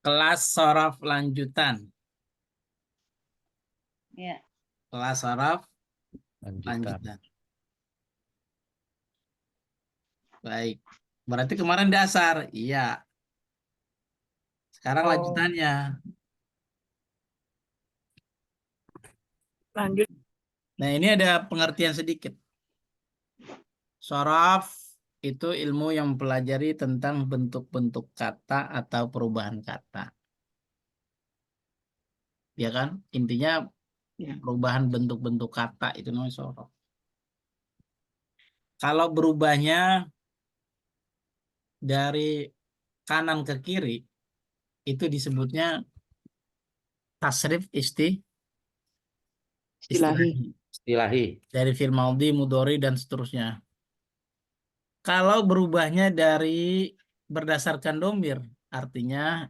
Kelas sorof lanjutan. Ya. Kelas sorof Lanjutan. lanjutan. Baik. Berarti kemarin dasar. Iya. Sekarang Oh. lanjutannya. Lanjut. Nah, ini ada pengertian sedikit. Sorof itu ilmu yang mempelajari tentang bentuk-bentuk kata atau perubahan kata. Ya kan? Intinya Ya. perubahan bentuk-bentuk kata itu namanya sorof. Kalau berubahnya dari kanan ke kiri, itu disebutnya tasrif Istilahi. Istilahi. dari fi'il maudhi, mudhari dan seterusnya. Kalau berubahnya dari berdasarkan domir, artinya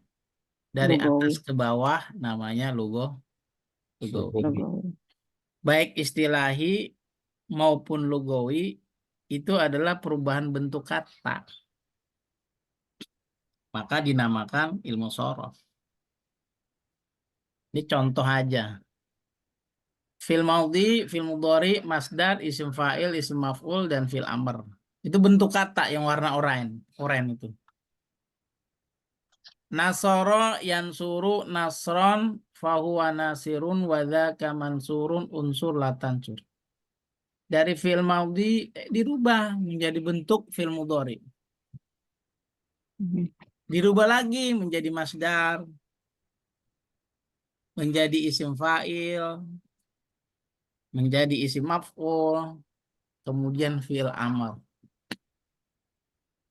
dari Lugawi. atas ke bawah, namanya lugawi. Lugawi. Baik istilahi maupun lugawi itu adalah perubahan bentuk kata. Maka dinamakan ilmu sorof. Ini contoh aja. Fil maudhi, fil mudhari, masdar, isim fa'il, isim maf'ul, dan fil amr. Itu bentuk kata yang warna oranye. Oranye itu. Nasoro yansuru nasron fahuwa nasirun wadhaka mansurun unsur latansur. Dari fil maudhi dirubah menjadi bentuk fil mudhari. Dirubah lagi menjadi masdar, menjadi isim fa'il, menjadi isim maf'ul, kemudian fi'il amr.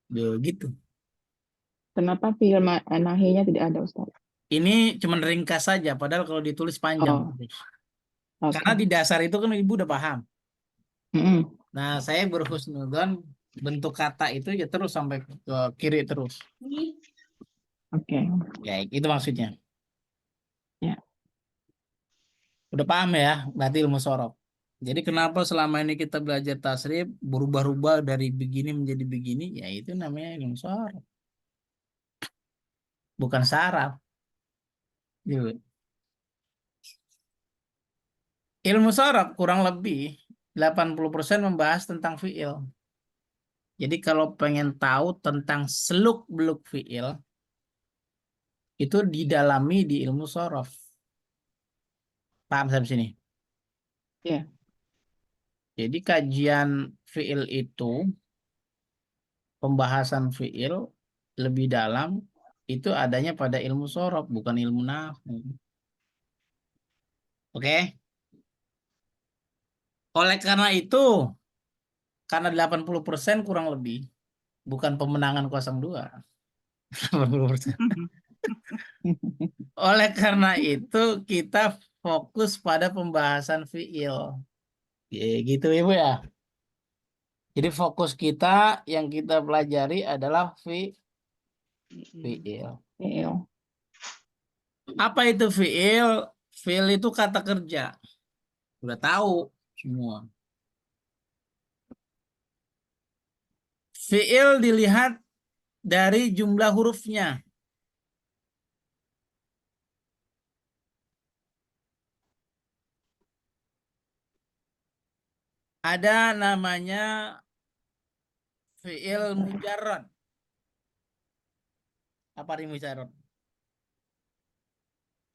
Begitu. Kenapa fi'il nahinya tidak ada, Ustaz? Ini cuma ringkas saja, padahal kalau ditulis panjang. Oh, Karena di oke. dasar itu kan ibu udah paham. Mm-mm. Nah, saya berhusnudzon bentuk kata itu ya terus sampai ke kiri terus. Oke. Ya, itu maksudnya. Ya. Udah paham ya, berarti ilmu sorof. Jadi kenapa selama ini kita belajar tasrif berubah-ubah dari begini menjadi begini? Ya itu namanya ilmu sorof. Bukan saraf. Gitu. Ilmu sorof kurang lebih 80% membahas tentang fiil. Jadi kalau pengen tahu tentang seluk-beluk fiil, itu didalami di ilmu sorof. Paham sampai sini? Ya. Jadi kajian fiil itu, pembahasan fiil lebih dalam, itu adanya pada ilmu sorof, bukan ilmu nahwu. Oke? Oleh karena itu, karena 80% kurang lebih, bukan pemenangan 0-2. 80%. Oleh karena itu, kita fokus pada pembahasan fiil. Ya, gitu Ibu ya. Jadi fokus kita yang kita pelajari adalah fiil. Fi'il. Apa itu fiil? Fiil itu kata kerja. Udah tahu semua. Fiil dilihat dari jumlah hurufnya. Ada namanya fiil mujarrad. Apa arti mujarrad?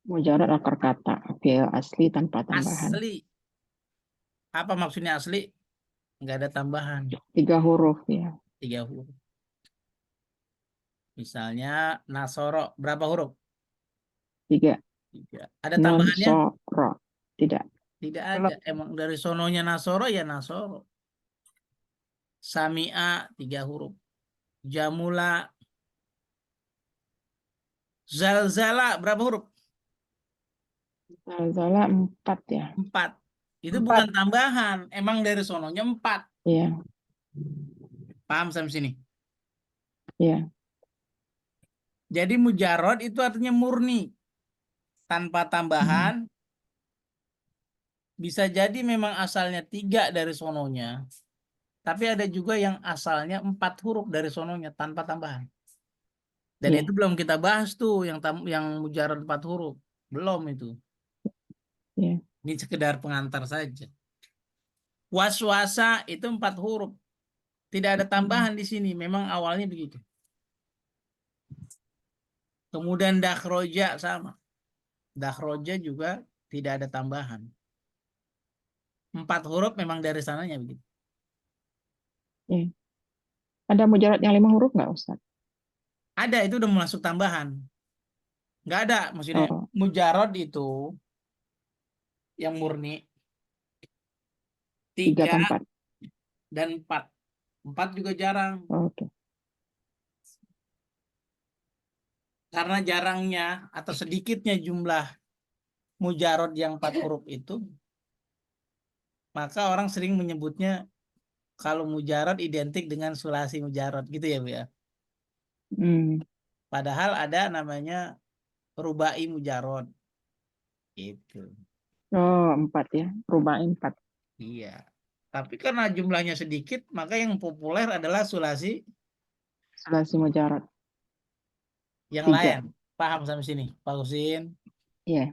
Mujarrad akar kata. Fi'il asli tanpa tambahan. Asli. Apa maksudnya asli? Nggak ada tambahan. 3 huruf ya. 3 huruf. Misalnya nasoro. Berapa huruf? 3. 3. Ada Nun tambahannya? soro. Tidak. Tidak ada. Emang dari sononya nasoro ya nasoro. Sami'a 3 huruf. Jamula. Zalzala berapa huruf? Zalzala 4 ya. 4. Itu 4. bukan tambahan. Emang dari sononya 4. Iya. Paham sampai sini? Iya. Jadi mujarrad itu artinya murni. Tanpa tambahan. Bisa jadi memang asalnya 3 dari sononya. Tapi ada juga yang asalnya 4 huruf dari sononya tanpa tambahan. Dan Iya. itu belum kita bahas tuh yang mujarad 4 huruf. Belum itu. Iya. Ini sekedar pengantar saja. Waswasa itu 4 huruf. Tidak ada tambahan di sini. Memang awalnya begitu. Kemudian dakhroja sama. Dakhroja juga tidak ada tambahan. 4 huruf memang dari sananya begitu. Iya. Ada mujarad yang 5 huruf nggak, Ustaz? Ada, itu udah masuk tambahan. Nggak ada, maksudnya Oh, mujarad itu yang murni 3 3 atau 4. dan 4. 4 juga jarang. Oke. Karena jarangnya atau sedikitnya jumlah mujarad yang 4 huruf itu, maka orang sering menyebutnya kalau mujarad identik dengan sulasi mujarad gitu ya Bu ya. Hmm. Padahal ada namanya rubai mujarad gitu. Oh, 4 ya. Rubai 4. Iya. Tapi karena jumlahnya sedikit, maka yang populer adalah sulasi Sulasi mujarad yang 3. lain. Paham sampai sini? Pak Husin, Iya,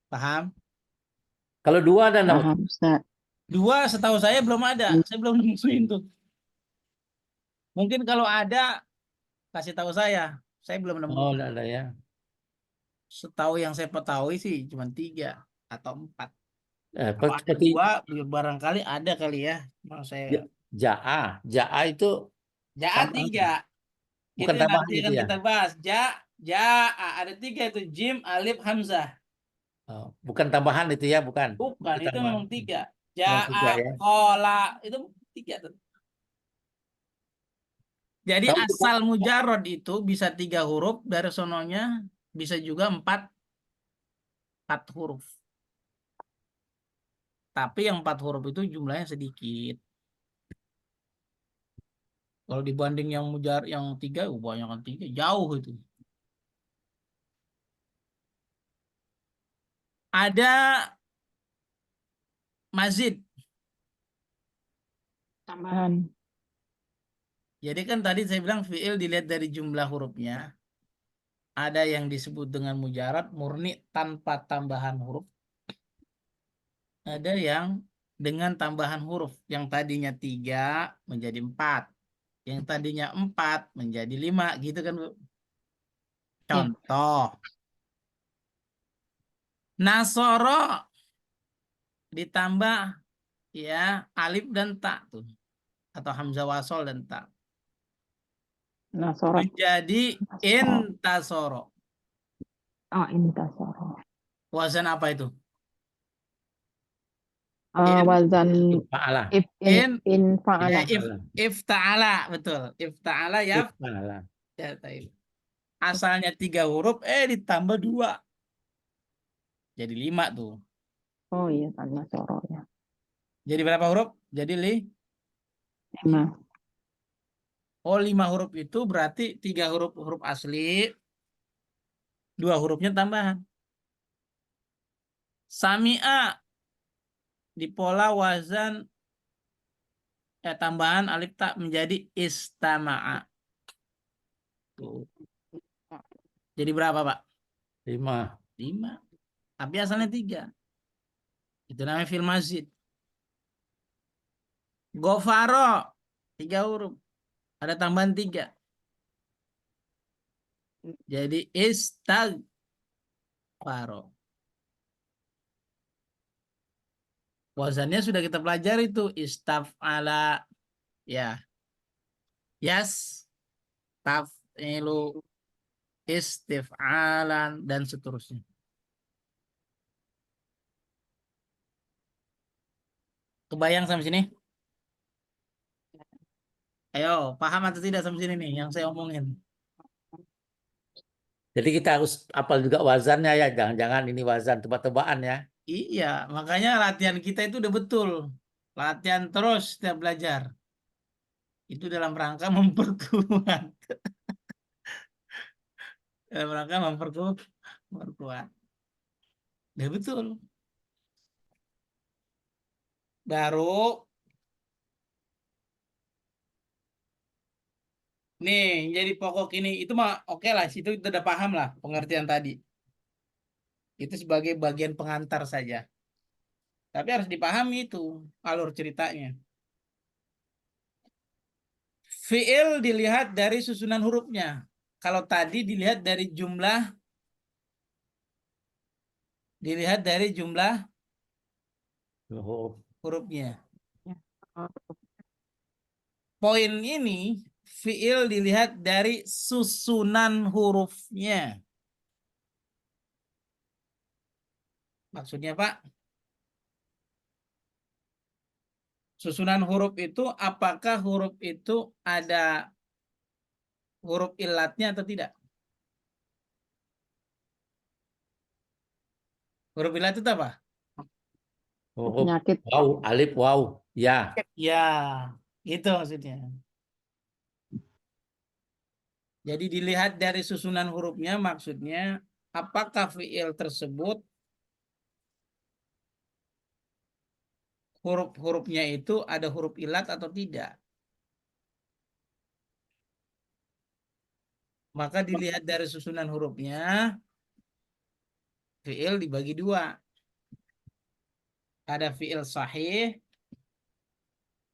paham? Kalau 2 ada enggak? paham, Ustaz. 2 setahu saya belum ada. Saya belum nemuin tuh. Mungkin kalau ada, kasih tahu saya. Saya belum nemu. Oh, enggak ada ya. Setahu yang saya ketahui sih cuma 3 atau 4. Kalau ada Seperti 2, barangkali ada kali ya. Mau saya ja'a. Ja'a itu ja tambahan, 3. Itu bukan yang nanti tambahan itu akan ya. kita bahas. Ja, ada 3 itu jim, alif, hamzah. Oh, bukan tambahan itu ya, bukan. Bukan, Itu itu tambahan. memang 3. Memang 3 ya. Kola, itu 3 tuh. Jadi Kalau asal mujarod itu bisa 3 huruf, dari sononya bisa juga 4 huruf. Tapi yang 4 huruf itu jumlahnya sedikit. Kalau dibanding yang yang 3, banyak kan 3, jauh itu. Ada mazid. Tambahan. Jadi kan tadi saya bilang fiil dilihat dari jumlah hurufnya. Ada yang disebut dengan mujarad murni tanpa tambahan huruf. Ada yang dengan tambahan huruf. Yang tadinya 3 menjadi 4. Yang tadinya 4 menjadi 5. Gitu kan Bu? Iya. Contoh. Nasoro ditambah ya alif dan ta tuh. Atau hamzah wasol dan ta. Nasoro. Menjadi Nasoro. intasoro. Oh, intasoro. Wazan apa itu? Ah, In, wazan fa'ala. if in, in ya fa'ala. if ta'ala, betul. If ta'ala ya, Fa'ala. ya taib. Asalnya 3 huruf, ditambah 2. Jadi 5 tuh. Oh iya, kan nasoro ya. Jadi berapa huruf? Jadi 5. 5 huruf itu berarti 3 huruf huruf asli, 2 hurufnya tambahan. Sami'a di pola wazan tambahan alif tak menjadi istama'a. Tuh. Jadi berapa, Pak? 5. 5. Tapi asalnya 3. Itu namanya fil mazid. Gofaro 3 huruf. Ada tambahan 3. Jadi istagfaro. Wazannya sudah kita pelajari tuh. Istaf'ala. Ya. Yas. Taf'ilu. Istif'alan. Dan seterusnya. Kebayang sampai sini? Ayo, paham atau tidak sampai sini nih yang saya omongin? Jadi kita harus apal juga wazannya ya. Jangan-jangan ini wazan tebak-tebakan ya. Iya, makanya latihan kita itu udah betul. Latihan terus setiap belajar. Itu dalam rangka memperkuat. Dalam rangka memperkuat. Udah betul. Baru Nih, jadi pokok ini itu mah oke lah, situ kita udah paham lah pengertian tadi. Itu sebagai bagian pengantar saja. Tapi harus dipahami itu alur ceritanya. Fiil dilihat dari susunan hurufnya. Kalau tadi dilihat dari jumlah Oh, hurufnya. Ya. Oh, Poin ini fiil dilihat dari susunan hurufnya. Maksudnya Pak, susunan huruf itu apakah huruf itu ada huruf ilatnya atau tidak? Huruf ilat itu apa? huruf penyakit. wow, alif wow. Ya. Ya, itu maksudnya. Jadi dilihat dari susunan hurufnya maksudnya apakah fiil tersebut huruf-hurufnya itu ada huruf ilat atau tidak. Maka dilihat dari susunan hurufnya, fiil dibagi dua. Ada fiil sahih,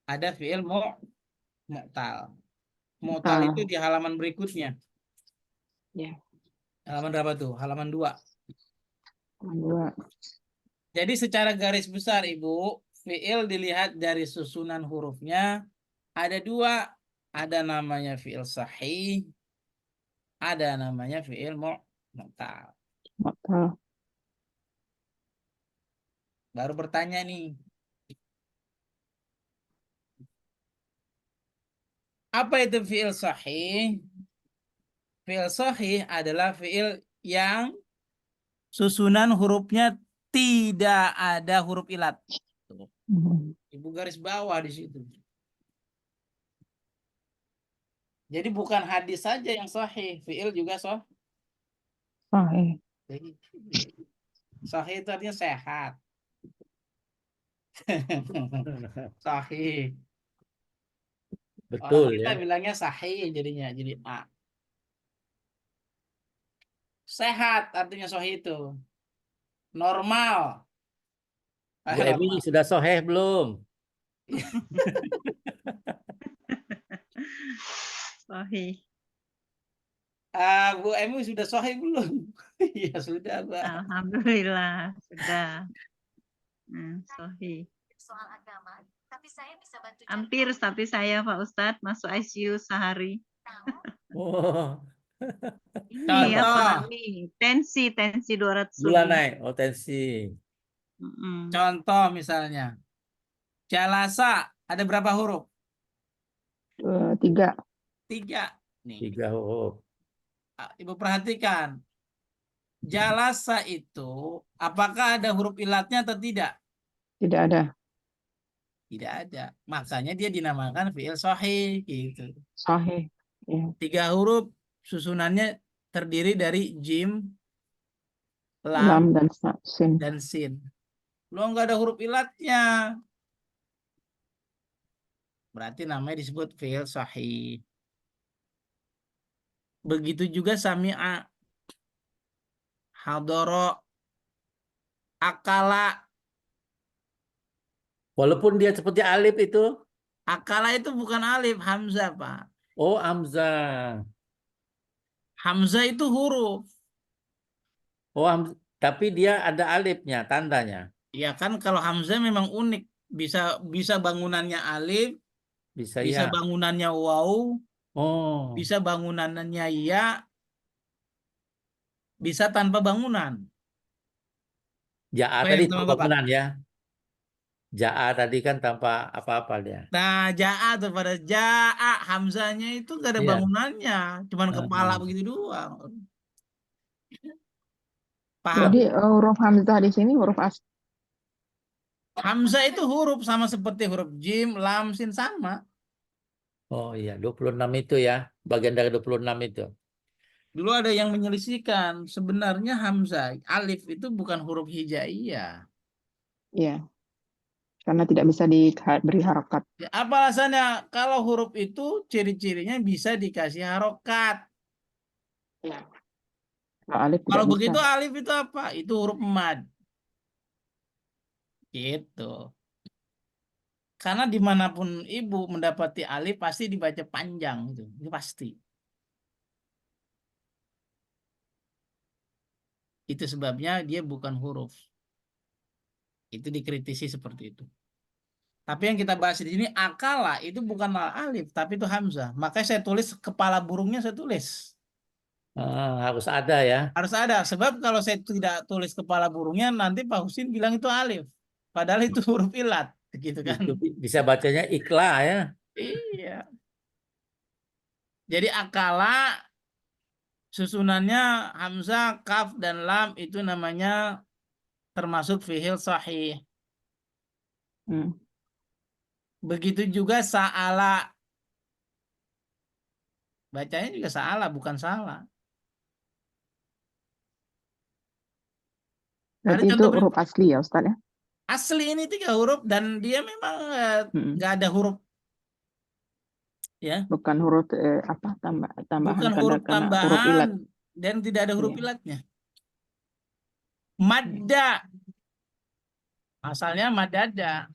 ada fiil mu'tal. Mu'tal itu di halaman berikutnya. Ya, Halaman berapa tuh? Halaman 2. dua. Jadi secara garis besar Ibu, fiil dilihat dari susunan hurufnya ada dua. Ada namanya fiil sahih, ada namanya fiil mu'tal. Mu'tal. Baru bertanya nih, apa itu fiil sahih? Fiil sahih adalah fiil yang susunan hurufnya tidak ada huruf ilat. Tuh, Ibu garis bawah di situ. Jadi bukan hadis saja yang sahih, fiil juga Sahih. sahih itu artinya sehat. Sahih. Orang Betul kita ya. bilangnya sahih jadinya, jadi A. Sehat artinya sahih itu. Normal. Bu Emi Normal. sudah soheh belum? Sahih. Bu Emi sudah sahih belum? Iya sudah, Mbak. Alhamdulillah sudah. Sahih. Soal agama, tapi saya bisa bantu cari Hampir tahu. tapi saya Pak Ustadz masuk ICU sehari. Tahu? Oh, Ini Contoh. apa nih? Tensi 200 gula lebih. naik, oh tensi. Contoh misalnya, jalasa ada berapa huruf? 3. 3. Nih, 3 huruf. Ibu perhatikan. Jalasa itu apakah ada huruf ilatnya atau tidak? Tidak ada. Tidak ada. Makanya dia dinamakan fiil sahih gitu. Sahih. Ya. 3 huruf susunannya terdiri dari jim, Lam lam, dan sin. dan sin. Lo nggak ada huruf ilatnya. Berarti namanya disebut fiil sahih. Begitu juga sami'a, hadoro, akala. Walaupun dia seperti alif itu. Akala itu bukan alif, hamzah, Pak. Oh, Hamzah. Hamzah itu huruf. Oh, tapi dia ada alifnya, tandanya. Ya kan kalau hamzah memang unik. Bisa bangunannya alif, Bisa bisa ya. bangunannya waw, Oh, bisa bangunannya ya, bisa tanpa bangunan. Ja'a Apa tadi yang tanpa sama Bapak? bangunan ya. Ja'a tadi kan tanpa apa-apa dia. Nah, ja'a tuh pada ja'a hamzahnya itu gak ada Iya. bangunannya, cuman kepala Heeh. begitu doang. Paham? Jadi huruf hamzah di sini huruf asli. Hamzah itu huruf sama seperti huruf jim, lam, sin sama. Oh iya, 26 itu ya. Bagian dari 26 itu. Dulu ada yang menyelisihkan, sebenarnya hamzah, alif itu bukan huruf hijaiyah. Ya. Karena tidak bisa diberi harokat. Ya, apa alasannya? Kalau huruf itu ciri-cirinya bisa dikasih harokat. Ya. Kalau alif tidak Kalau bisa. begitu alif itu apa? Itu huruf mad. Gitu. Karena dimanapun ibu mendapati alif pasti dibaca panjang itu pasti. Itu sebabnya dia bukan huruf. Itu dikritisi seperti itu. Tapi yang kita bahas di sini akala itu bukan alif, tapi itu hamzah. Makanya saya tulis kepala burungnya saya tulis. Harus ada ya. Harus ada. Sebab kalau saya tidak tulis kepala burungnya nanti Pak Husin bilang itu alif. Padahal itu huruf ilat, gitu kan? Itu bisa bacanya ikla ya. Iya. Jadi akala susunannya hamzah, kaf dan lam itu namanya termasuk fi'il sahih. Hmm. Begitu juga sa'ala. Bacanya juga sa'ala bukan salah. Ada Berarti itu contoh huruf asli ya Ustaz ya? asli ini 3 huruf dan dia memang nggak ada huruf ya, Bukan huruf tambahan bukan karena huruf huruf ilat. tambahan dan tidak ada huruf Iya. ilatnya. Madda asalnya madada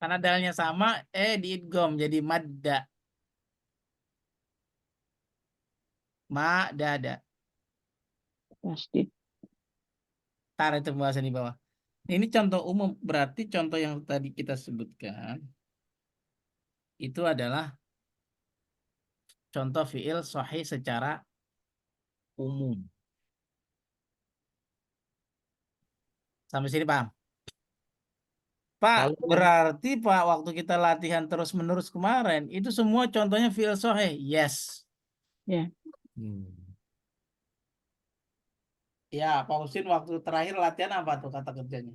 karena dalnya sama diidgham jadi madda. Madada. Tasdid. Tar itu bahasa di bawah. Ini contoh umum, berarti contoh yang tadi kita sebutkan itu adalah contoh fiil sahih secara umum. Sampai sini paham? Pak, Kalau berarti Pak waktu kita latihan terus-menerus kemarin itu semua contohnya fiil sahih. Yes. Ya. Hmm. Ya, Pak Husin waktu terakhir latihan apa tuh kata kerjanya?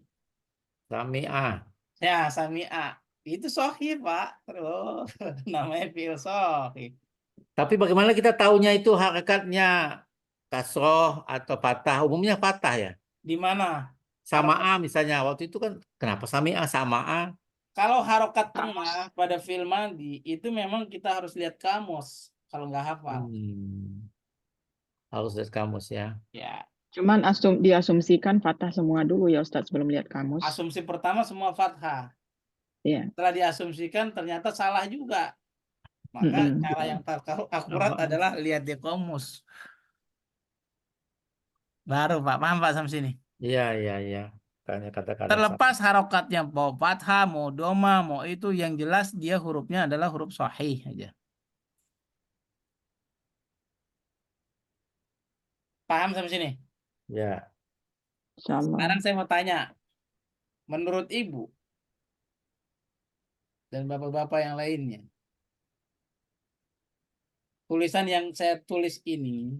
Sami'ah. Ya, sami'a. Itu sahih, Pak. Terus namanya fiil sahih. Tapi bagaimana kita tahunya itu hakikatnya kasroh atau patah? Umumnya patah ya. Di mana? Sama'a misalnya. Waktu itu kan kenapa sami'ah sama'a? Kalau harokat tengah pada fiil madi itu memang kita harus lihat kamus kalau nggak hafal. Harus dari kamus ya. Ya, Cuman diasumsikan fathah semua dulu ya Ustaz sebelum lihat kamus. asumsi pertama semua fathah. Iya. Setelah diasumsikan ternyata salah juga. Maka Mm-mm. cara yang akurat adalah lihat di kamus. Baru Pak, paham Pak sampai sini? Iya, iya, iya. Tanya kata-kata Terlepas harokatnya mau fathah, mau doma, mau itu yang jelas dia hurufnya adalah huruf sahih aja. Paham sampai sini? Ya. Insyaallah. Sekarang saya mau tanya, menurut Ibu dan bapak-bapak yang lainnya, tulisan yang saya tulis ini,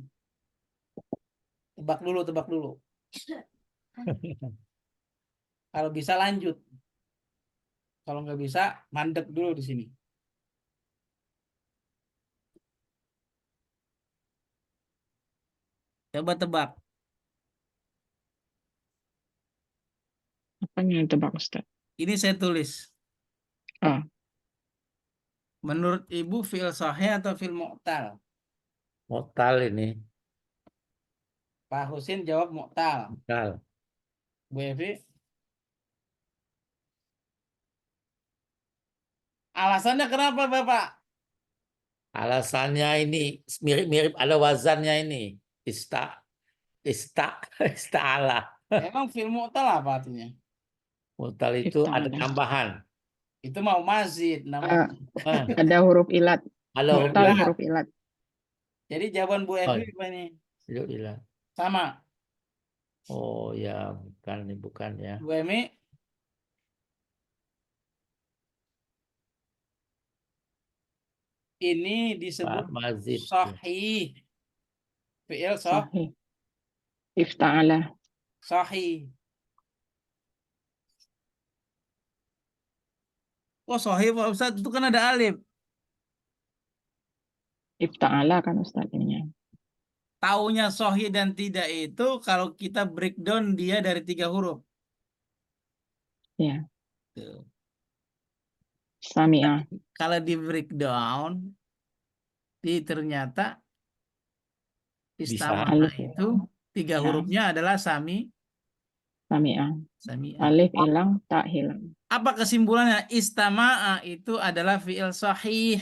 tebak dulu. Kalau bisa lanjut. Kalau nggak bisa, mandek dulu di sini. Coba tebak. Apa yang tebak Ustaz? Ini saya tulis. Ah. Menurut Ibu fi'il sahih atau fi'il mu'tal? Mu'tal ini. Pak Husin jawab mu'tal. Mu'tal. Bu Evi? Alasannya kenapa Bapak? Alasannya ini mirip-mirip ada wazannya ini. Ista'ala. Emang fi'il mu'tal apa artinya? Mu'tal itu ada Ista'ala. tambahan. Itu mau mazid namanya. Ada huruf ilat. Ada huruf Mu'tal ilat. huruf ilat. Jadi jawaban Bu Evi Oh. apa ini? Huruf ilat. Sama. Oh ya, bukan ya. Bu Emi? Ini disebut Pak Mazid. sahih. Fi'il Sahih. Ifta'ala. sahih. Oh sahih Pak Ustaz, itu kan ada alif. Ifta'ala kan Ustaz ininya. Taunya sahih dan tidak itu kalau kita breakdown dia dari 3 huruf. Ya. Tuh. Sami'ah. Kalau di breakdown, ternyata Bisa. istama'a Alif. itu tiga Ya. hurufnya adalah Sami'ah. sami'ah. Alif hilang, tak hilang. Apa kesimpulannya? Istama'a itu adalah fi'il sahih.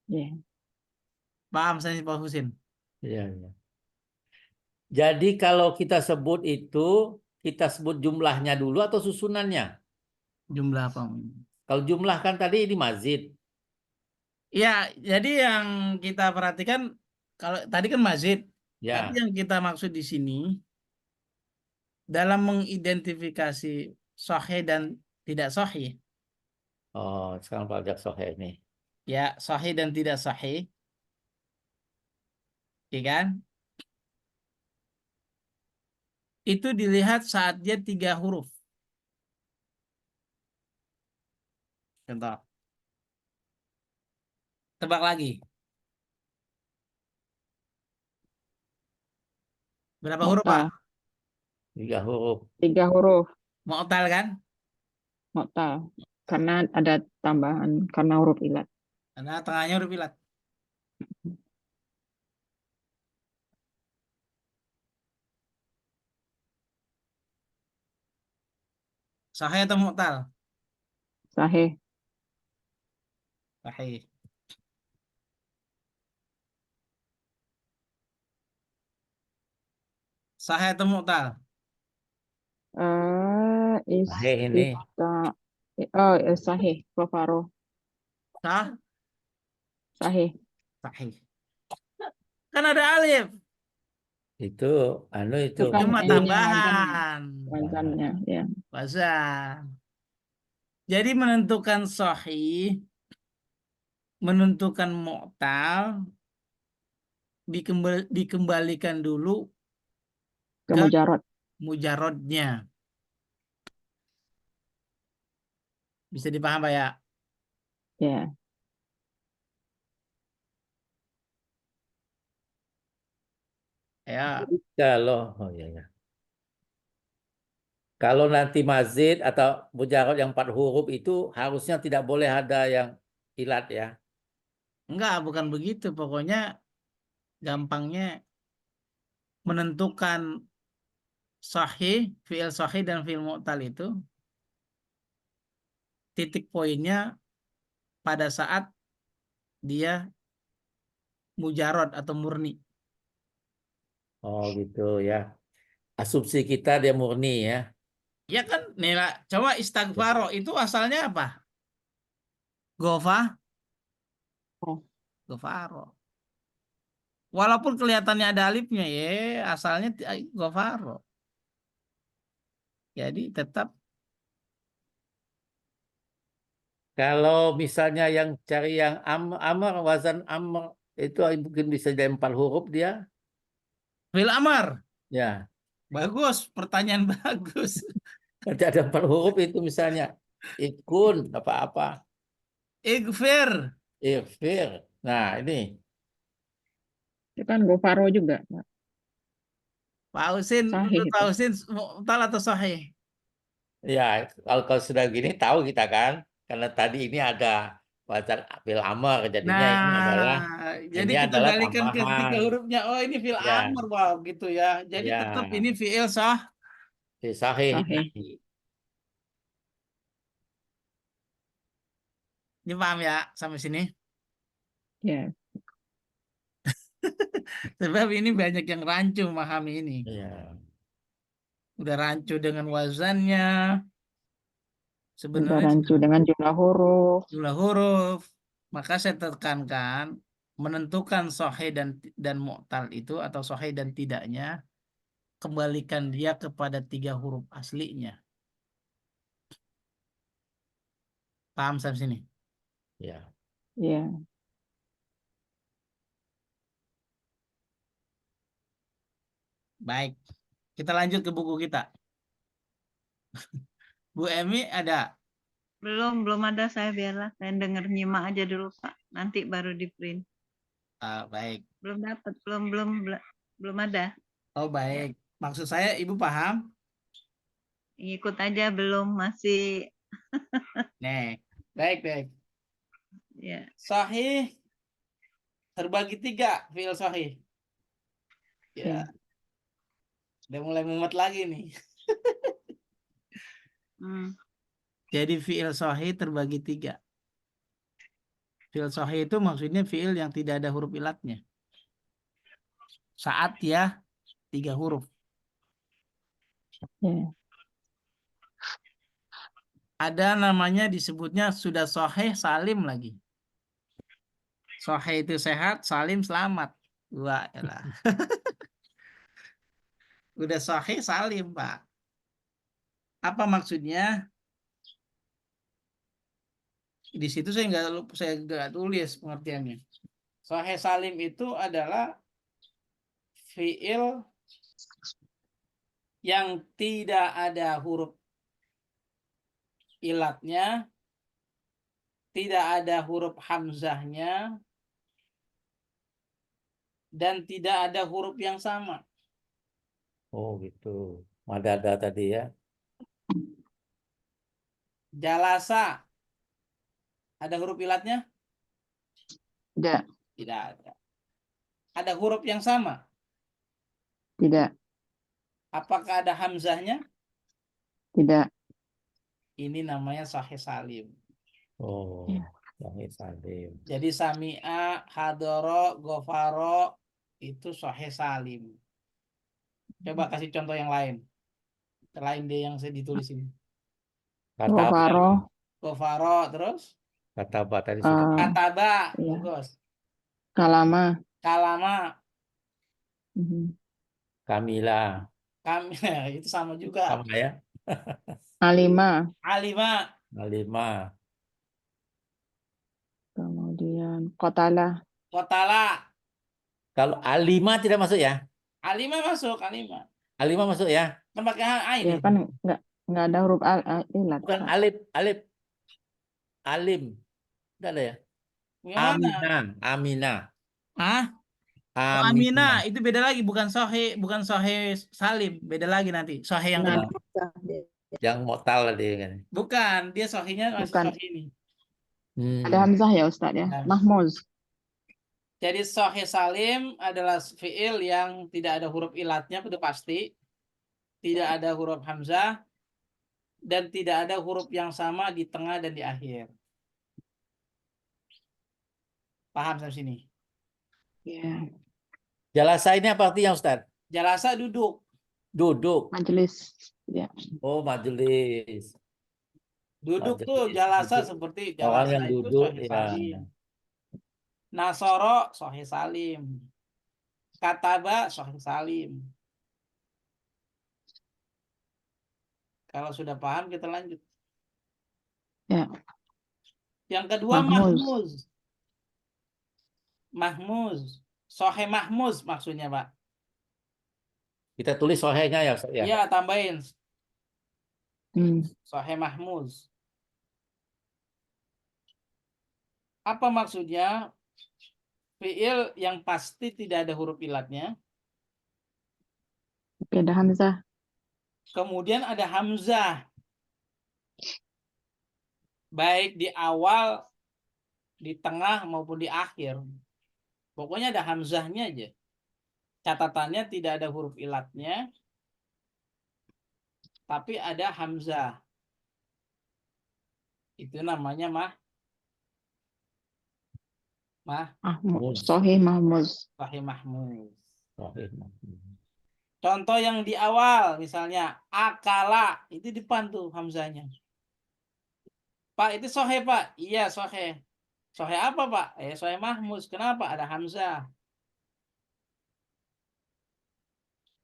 Ya. Paham saya Pak Husin? Iya, iya. Jadi kalau kita sebut itu, kita sebut jumlahnya dulu atau susunannya? Jumlah apa? Kalau jumlah kan tadi ini mazid. Ya, jadi yang kita perhatikan kalau tadi kan mazid, tapi Ya. yang kita maksud di sini dalam mengidentifikasi sahih dan tidak sahih, Oh, sekarang pelajar sohe ini. ya sahih dan tidak sahih, ya kan? Itu dilihat saat dia tiga huruf. Contoh, tebak lagi. Berapa huruf, Pak? Mu'tal. 3 huruf. 3 huruf. Mu'tal kan? Mu'tal. Karena ada tambahan, karena huruf ilat. Karena tengahnya huruf ilat. Sahih atau mu'tal? Sahih. Sahih. Sahih atau mu'tal? Sahih ini. Sahih. Gofaro. Sah? Sahih. Sahih. Kan ada alif. Itu itu. Itu kan Cuma ininya, tambahan. wazannya, ya. Wazan. Jadi menentukan sahih, menentukan mu'tal, dikembalikan dulu Ke ke mujarad. mujarodnya. Bisa dipaham Pak ya? Ya. Ya, Kalau oh iya, iya. Kalau nanti mazid atau mujarad yang 4 huruf itu harusnya tidak boleh ada yang ilat ya. enggak, bukan begitu. Pokoknya gampangnya menentukan sahih, fi'il sahih dan fi'il mu'tal itu titik poinnya pada saat dia mujarod atau murni. Oh gitu ya. Asumsi kita dia murni ya. Ya kan, Nela, coba istighfaro itu asalnya apa? Gofa, Oh, gofaro. Walaupun kelihatannya ada alifnya, ya asalnya gofaro. Jadi tetap Kalau misalnya yang cari yang amr wazan amr itu mungkin bisa jadi 4 huruf dia. fil amar. Ya. Bagus, pertanyaan bagus. Nanti ada 4 huruf itu misalnya ikun apa-apa. Igfir. Irfir. Nah, ini. itu kan gofaro juga, Pak. Pak Husin, Sahih menurut itu. Pak Husin, mu'tal atau sahih? Ya, kalau sudah gini tahu kita kan. Karena tadi ini ada wazan fil amr. Jadinya Nah, jadi ini kita adalah balikan ke tiga tambahan. hurufnya. Oh, ini fil Ya, amr, wow, gitu ya. Jadi tetap ya. ini fiil sah. Sahih. Sahih. Ini paham ya sampai sini? Ya. Sebab ini banyak yang rancu memahami ini. Ya. Udah rancu dengan wazannya. Udah Sebenarnya rancu dengan jumlah huruf. jumlah huruf. Maka saya tekankan menentukan sahih dan mu'tal itu atau sahih dan tidaknya, kembalikan dia kepada tiga huruf aslinya. Paham sampai sini? Ya. Ya. Baik, kita lanjut ke buku kita. Bu Emi ada? Belum ada saya biarlah. Saya denger nyimak aja dulu Pak. Nanti baru di print. Baik. Belum dapat, belum ada. Oh baik. Maksud saya Ibu paham? Ikut aja belum masih Nih, baik. ya. Sahih terbagi 3 fiil sahih. Ya, Ya. udah mulai mumet lagi nih. Hmm. Jadi fiil sahih terbagi 3. Fiil sahih itu maksudnya fiil yang tidak ada huruf ilatnya. Saat ya 3 huruf. Ya. Ada namanya disebutnya sudah sahih salim lagi. Sahih itu sehat, salim selamat. Wah, elah. Udah sahih salim, Pak. Apa maksudnya? Di situ saya nggak tulis pengertiannya. Sahih salim itu adalah fiil yang tidak ada huruf ilatnya, tidak ada huruf hamzahnya, dan tidak ada huruf yang sama. Oh gitu. Madada tadi ya. Jalasa, ada huruf ilatnya? Tidak, Tidak ada. Ada huruf yang sama? tidak, Apakah ada hamzahnya? tidak. Ini namanya sahih salim. Oh, Ya. Sahih salim. Jadi sami'a, hadoro, gofaro itu sahih salim. Coba kasih contoh yang lain. Selain dia yang saya ditulis ini. Kata Gofaro, Gofaro terus kata tadi sudah. kataba, ya. bagus. Kalama. Kalama, Mhm. Kamila. kami itu sama juga. Sama ya. Alima. Alima, Alima. Kemudian Kotala. kotala. Kalau alima tidak masuk ya? Alima masuk, alima. Alima masuk ya? Kan pakai ain Ya itu. kan nggak ada huruf ilat. Bukan Pak. alif, alif. Alim. Enggak ada ya? Yang mana? Amina. Ah, oh, Amina Amina. itu beda lagi, bukan sahih salim, beda lagi nanti. Sahih yang Nah, kedua. Yang motal tadi kan. Bukan, dia sahihnya masih Bukan. sahih ini. Ada hamzah ya Ustadz ya. Nah, Mahmuz. jadi sahih salim adalah fiil yang tidak ada huruf ilatnya, itu pasti. Tidak ada huruf hamzah dan tidak ada huruf yang sama di tengah dan di akhir. Paham sampai sini? Ya. Jalasa ini apa artinya Ustaz? Jalasa duduk. Duduk. Majelis. Ya. Oh, majelis. Duduk Majelis, tuh jalasa duduk. seperti Orang jalasa yang itu duduk sahih ya. salim. Nasoro sahih salim. Kataba sahih salim. Kalau sudah paham kita lanjut. Ya. Yang kedua Mahmuz. mahmuz. Mahmuz. Sahih mahmuz maksudnya, Pak. Kita tulis sohenya ya Ustaz ya. Iya, tambahin Hmm. sahih mahmuz. Apa maksudnya? Fiil yang pasti tidak ada huruf ilatnya. Oke, ada hamzah. Kemudian ada hamzah. Baik di awal, di tengah maupun di akhir. Pokoknya ada hamzahnya aja. Catatannya tidak ada huruf ilatnya, tapi ada hamzah. Itu namanya Mahmuz. Sahih Mahmuz. sahih mahmuz. Sahih. Contoh yang di awal, misalnya akala, itu di depan tuh hamzahnya. Pak, itu sahih, Pak. Iya, sahih. Sahih apa, Pak? Sahih mahmuz. Kenapa? Ada hamzah.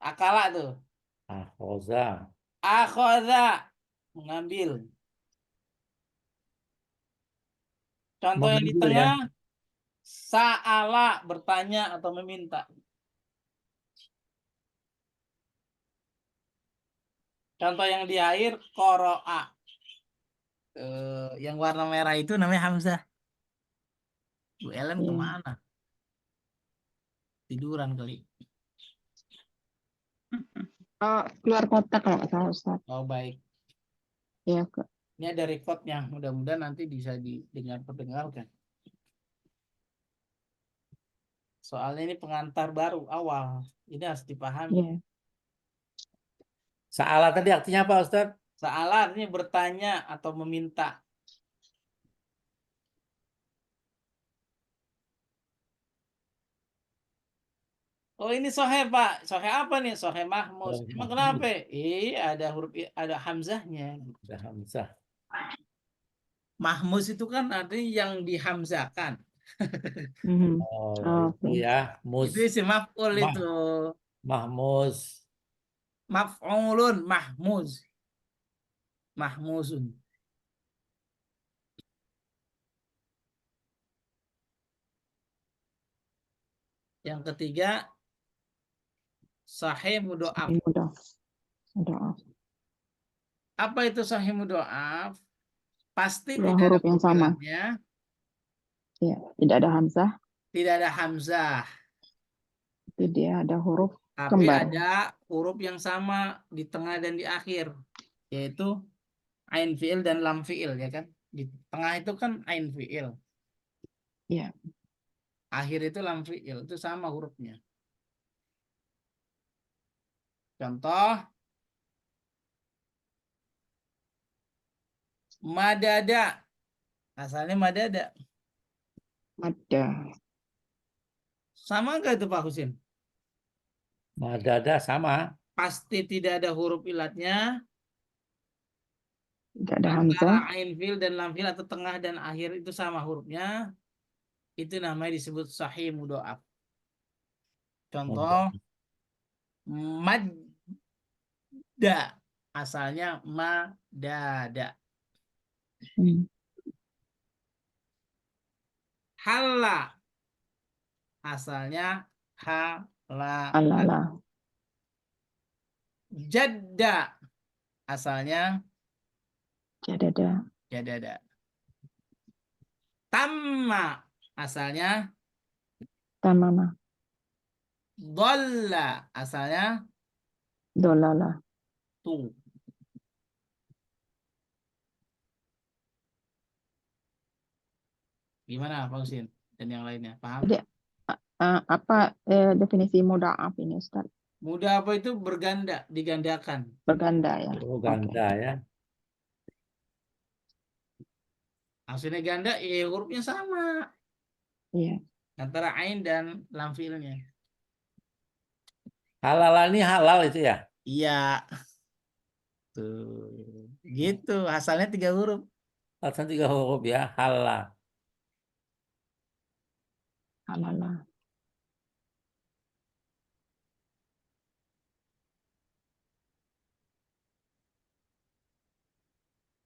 Akala tuh. Akhoza. Akhoza, mengambil. Contoh yang di Mengambil ya. tengah, sa'ala, bertanya atau meminta. Contoh yang di akhir, qoro'a. Yang warna merah itu namanya hamzah. Bu Ellen Ya. kemana? Tiduran kali. Keluar kota kalau nggak salah Ustaz. Oh, baik. Iya, Ini ada recordnya. Mudah-mudahan nanti bisa didengar-perdengarkan. Soalnya ini pengantar baru awal. Ini harus dipahami. iya. Salah tadi artinya apa, Ustaz? Salah artinya bertanya atau meminta. Oh, ini sohe Pak. Sohe apa nih? Sohe Mahmud. Oh, Emang Mahmud. kenapa? Ada huruf ada hamzahnya. Udah Hamzah. Mahmuz itu kan artinya yang dihamzahkan. Mhm. Oh, Oke. itu ya. Itu isim maf'ul Mah- itu. Mahmuz. Maf'ulun, mahmuz. Mahmuzun. Yang ketiga, sahih mudho'af. Ini mudah. Mudah. Apa itu sahih mudho'af? Pasti Dua tidak ada huruf yang huruf sama. ilatnya, Iya, tidak ada hamzah, tidak ada hamzah, tapi dia ada huruf tapi kembar. ada huruf yang sama di tengah dan di akhir, yaitu ain fi'il dan lam fi'il, ya kan? Di tengah itu kan ain fi'il, Iya. akhir itu lam fi'il, itu sama hurufnya. Contoh, madada. Asalnya madada. Ada. Sama nggak itu Pak Husin? Madada sama. Pasti tidak ada huruf ilatnya Tidak ada antara hamzah. ain fi'il dan lam fi'il atau tengah dan akhir itu sama hurufnya. Itu namanya disebut sahih mudho'af. Contoh, madda. Asalnya madada. Hmm. Halla. Asalnya halala. Alala. Jadda. Asalnya Jadada. jadada. Tamma. Asalnya Tamama. dhalla. Asalnya Dolala. tuh. Gimana Pak Husin dan yang lainnya? Paham? Jadi apa definisi mudha'af ini Ustaz? Mudah apa itu berganda, digandakan. Berganda ya. Oh, Oke. ganda ya. Maksudnya ganda, hurufnya sama Iya. antara ain dan lam fiilnya. Halal ini halal itu ya. Iya, tuh, gitu. Asalnya 3 huruf. Alasan 3 huruf ya. Halal. Alala.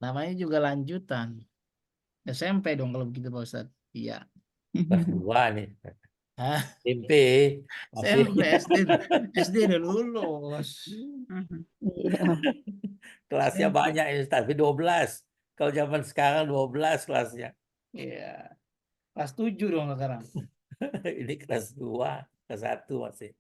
Namanya juga lanjutan. SMP dong kalau begitu Pak Ustadz. Iya. Kelas 2 nih. Hah? SMP masih SMP, SD udah lulus. Iya. kelasnya SMP. banyak ini, tapi 12. Kalau zaman sekarang 12 kelasnya. Iya. Kelas 7 dong sekarang. Ini kelas 2, kelas 1 masih.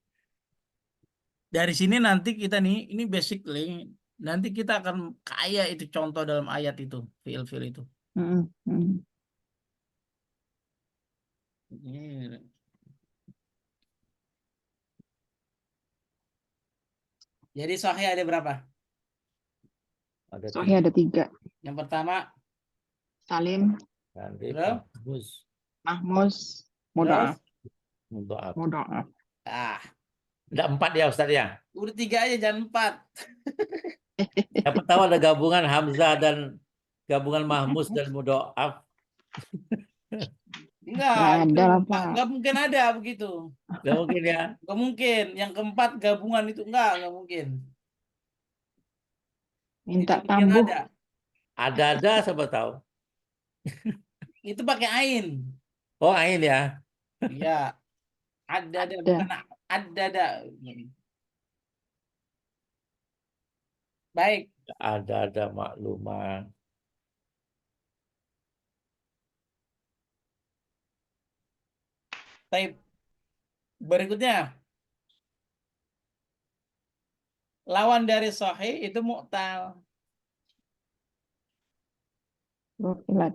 Dari sini nanti kita nih, ini basically, nanti kita akan kaya itu contoh dalam ayat itu, fiil-fiil itu. Mm, mm. Ini. Jadi sahih ada berapa? Ada Sahih ada 3. Yang pertama, Salim, Nanti Terus? bagus. Mahmuz, terus, mudha'af. Untuk apa? Mudha'af. Ada 4 ya Ustaz ya. udah 3 aja, jangan 4. Yang pertama ada gabungan Hamzah dan gabungan Mahmuz dan Mudho'af. Enggak, Nggak itu ada lah, Pak. enggak mungkin ada begitu. Gak mungkin ya. Enggak mungkin. Yang keempat gabungan itu enggak mungkin. Minta Tidak mungkin tambuh. ada. Ada siapa tahu. Itu pakai ain. Oh, ain ya. Iya. Ada Ada. bukan ada. Baik. Ada maklumat. Baik. Berikutnya. Lawan dari sahih itu mu'tal. Huruf ilat.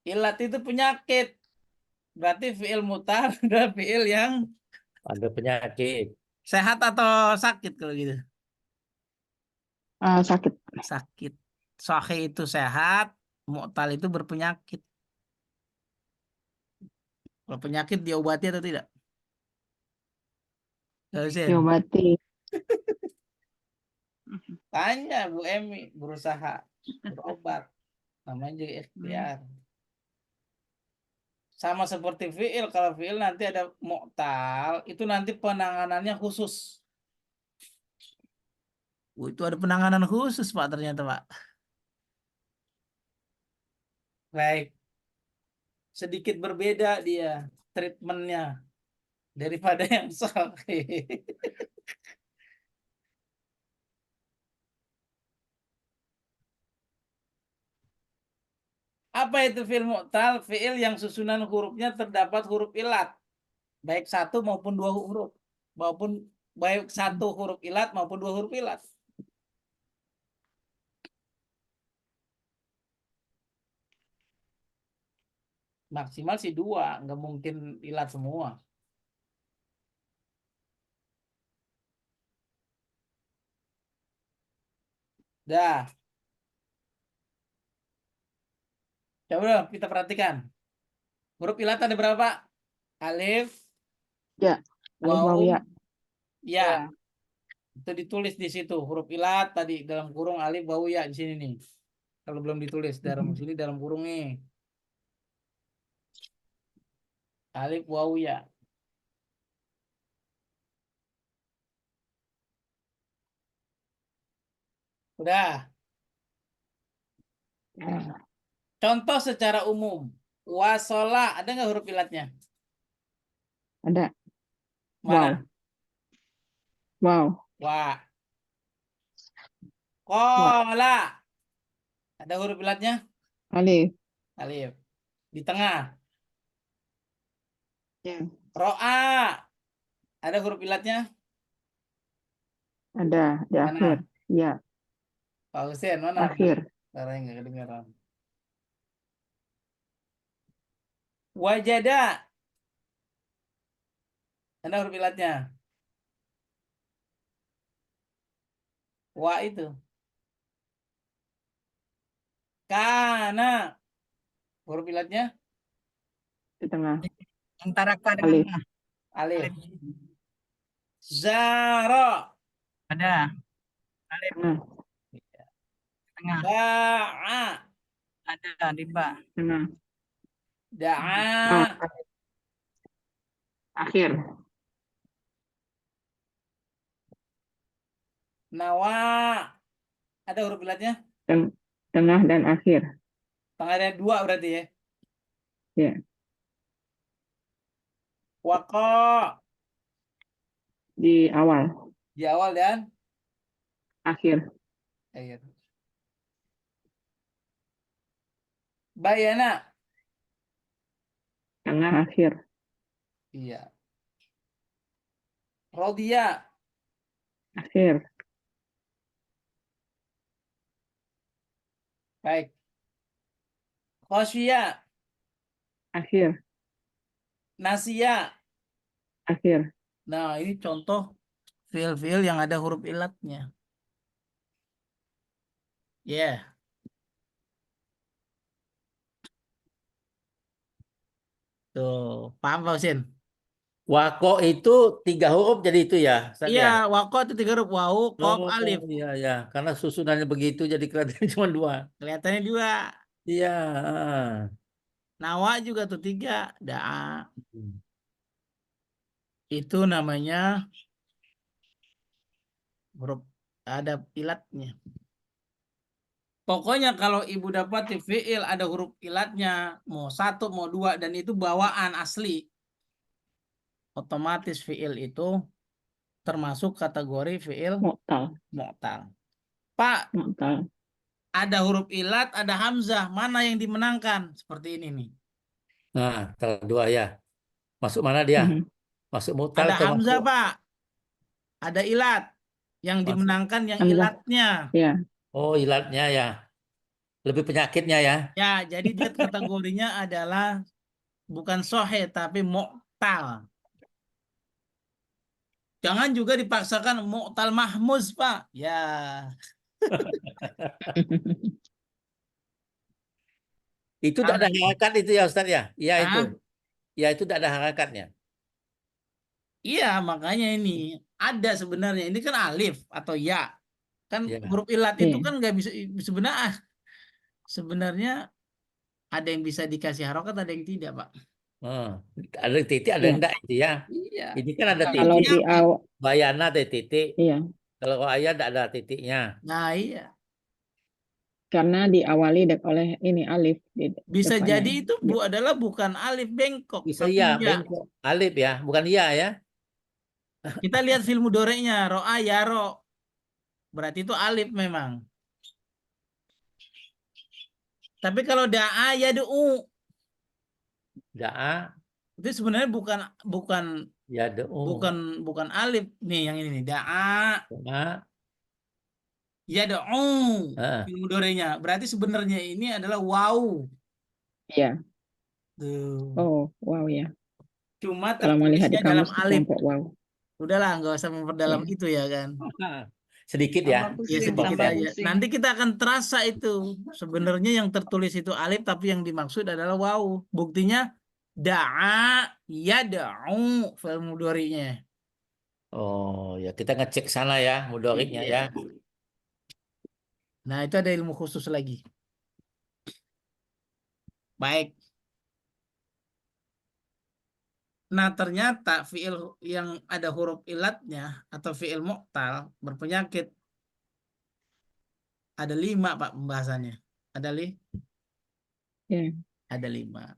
Ilat itu penyakit. Berarti fi'il mu'tal adalah fi'il yang Ada penyakit. sehat atau sakit kalau gitu. Sakit. Sakit. Sahih itu sehat, mu'tal itu berpenyakit. Kalau penyakit diobati atau tidak? Nggak usah. Diobati. Tanya Bu Emi, berusaha berobat. Namanya juga ikhtiar. Sama seperti fi'il, kalau fi'il nanti ada mu'tal, itu nanti penanganannya khusus. Itu ada penanganan khusus Pak ternyata Pak. Baik. Sedikit berbeda dia treatmentnya daripada yang sahih. Apa itu fi'il mu'tal? Fi'il yang susunan hurufnya terdapat huruf ilat. Baik satu maupun dua huruf. Baik satu huruf ilat maupun dua huruf ilat. Maksimal sih dua, nggak mungkin ilat semua. Dah. Coba dong kita perhatikan. Huruf ilat ada berapa? Alif, Ya. Alif waw ya. Ya. Itu ditulis di situ. Huruf ilat tadi dalam kurung alif waw ya di sini nih. Kalau belum ditulis dalam sini dalam kurung nih. Alif waw ya. Udah. Contoh secara umum. Wasola, ada nggak huruf ilatnya? Ada. Mana? Wow. Wa. Kola. Ada huruf ilatnya? Alif. Alif. Di tengah. Ya. Ro'a. Ada huruf ilatnya? Ada di Mana? akhir. Ya. Pak Hussein, mana? Akhir. Suaranya nggak kedengeran. Wajada. Ada huruf ilatnya? Wa itu. Kana. Huruf ilatnya? Di tengah. Antara K dengan Alif. A. Alif. Zara. Ada. Alif Tengah. tengah. Ba'a. Ada di ba. Tengah. Da'a. Akhir. Nawa. Ada huruf ilatnya? Tengah dan akhir. Tengahnya dua berarti ya. Ya. Waqa. Di awal. Di awal dan Akhir. akhir. Bayana. Tengah akhir. Iya. Rodiya. Akhir. Baik. Khosya. Akhir. Nasiya. Akhir. Nah, ini contoh fiil-fiil yang ada huruf ilatnya. Ya. Tuh, paham Pak Husin? Wako itu 3 huruf jadi itu ya, Ustaz Iya, ya? wako itu 3 huruf. Wau, kof, alif. Iya, ya. Karena susunannya begitu jadi kelihatan cuma 2. Kelihatannya juga. Iya. Nawa juga tuh 3. Da'a. Itu namanya huruf ada ilatnya. Pokoknya kalau ibu dapat di fiil ada huruf ilatnya, mau 1, mau 2, dan itu bawaan asli, otomatis fiil itu termasuk kategori fiil Mu'tal. mu'tal. Pak, Mu'tal. ada huruf ilat, ada hamzah, mana yang dimenangkan? Seperti ini nih. Nah, kalau 2 ya. Masuk mana dia? Mhm. Masuk mutal Ada atau hamzah, masuk? Pak. Ada ilat. Yang Maksud- dimenangkan yang Hamzah. ilatnya. Ya, Oh, ilatnya ya. Lebih penyakitnya ya. Ya, jadi dia kategorinya adalah bukan sohe tapi mu'tal. Jangan juga dipaksakan mu'tal mahmuz, Pak. Ya, Itu tidak kalau ada harakat itu ya Ustaz ya. Iya itu. ah, Ya itu tidak ada harakatnya. iya makanya ini ada sebenarnya. Ini kan alif atau ya. Kan Ya. huruf ilat itu Iya. kan nggak bisa sebenarnya ada yang bisa dikasih harokat, ada yang tidak, Pak. Oh, ada titik ada Iya. enggak itu ya. Iya. Ini kan ada Kalau titik. di awal, Bayana ada titik. iya, Kalau ayat tidak ada titiknya. Nah, iya. karena diawali oleh ini alif di Bisa depannya. jadi itu adalah bukan alif bengkok, Bisa tapi ya, ya. bengkok. Alif ya, bukan iya ya. Kita lihat film mudorenya, ro'a yaro. Berarti itu alif memang. Tapi kalau da'a yad'u, Da'a, itu sebenarnya bukan bukan ya do'u. bukan alif nih yang ini nih. Da'a Da'a, yad'u ah, film mudorenya. Berarti sebenarnya ini adalah waw. Iya. Tuh. Oh, wow ya. Cuma Kalau melihat di tertulisnya dalam kamus di alif. kelompok wow. Udahlah, nggak usah memperdalam Iya. itu ya kan. sedikit Tambah ya. Ya pusing, sedikit tambah aja. pusing. Nanti kita akan terasa itu. Sebenarnya yang tertulis itu alif, tapi yang dimaksud adalah waw. Buktinya da'a yad'u fi'il mudhari'nya. Oh ya, kita ngecek sana ya, mudoriknya Iya. ya. Nah, itu ada ilmu khusus lagi. Baik. Nah, ternyata fi'il yang ada huruf ilatnya atau fi'il mu'tal berpenyakit ada 5, Pak, pembahasannya. Ya. Ada 5.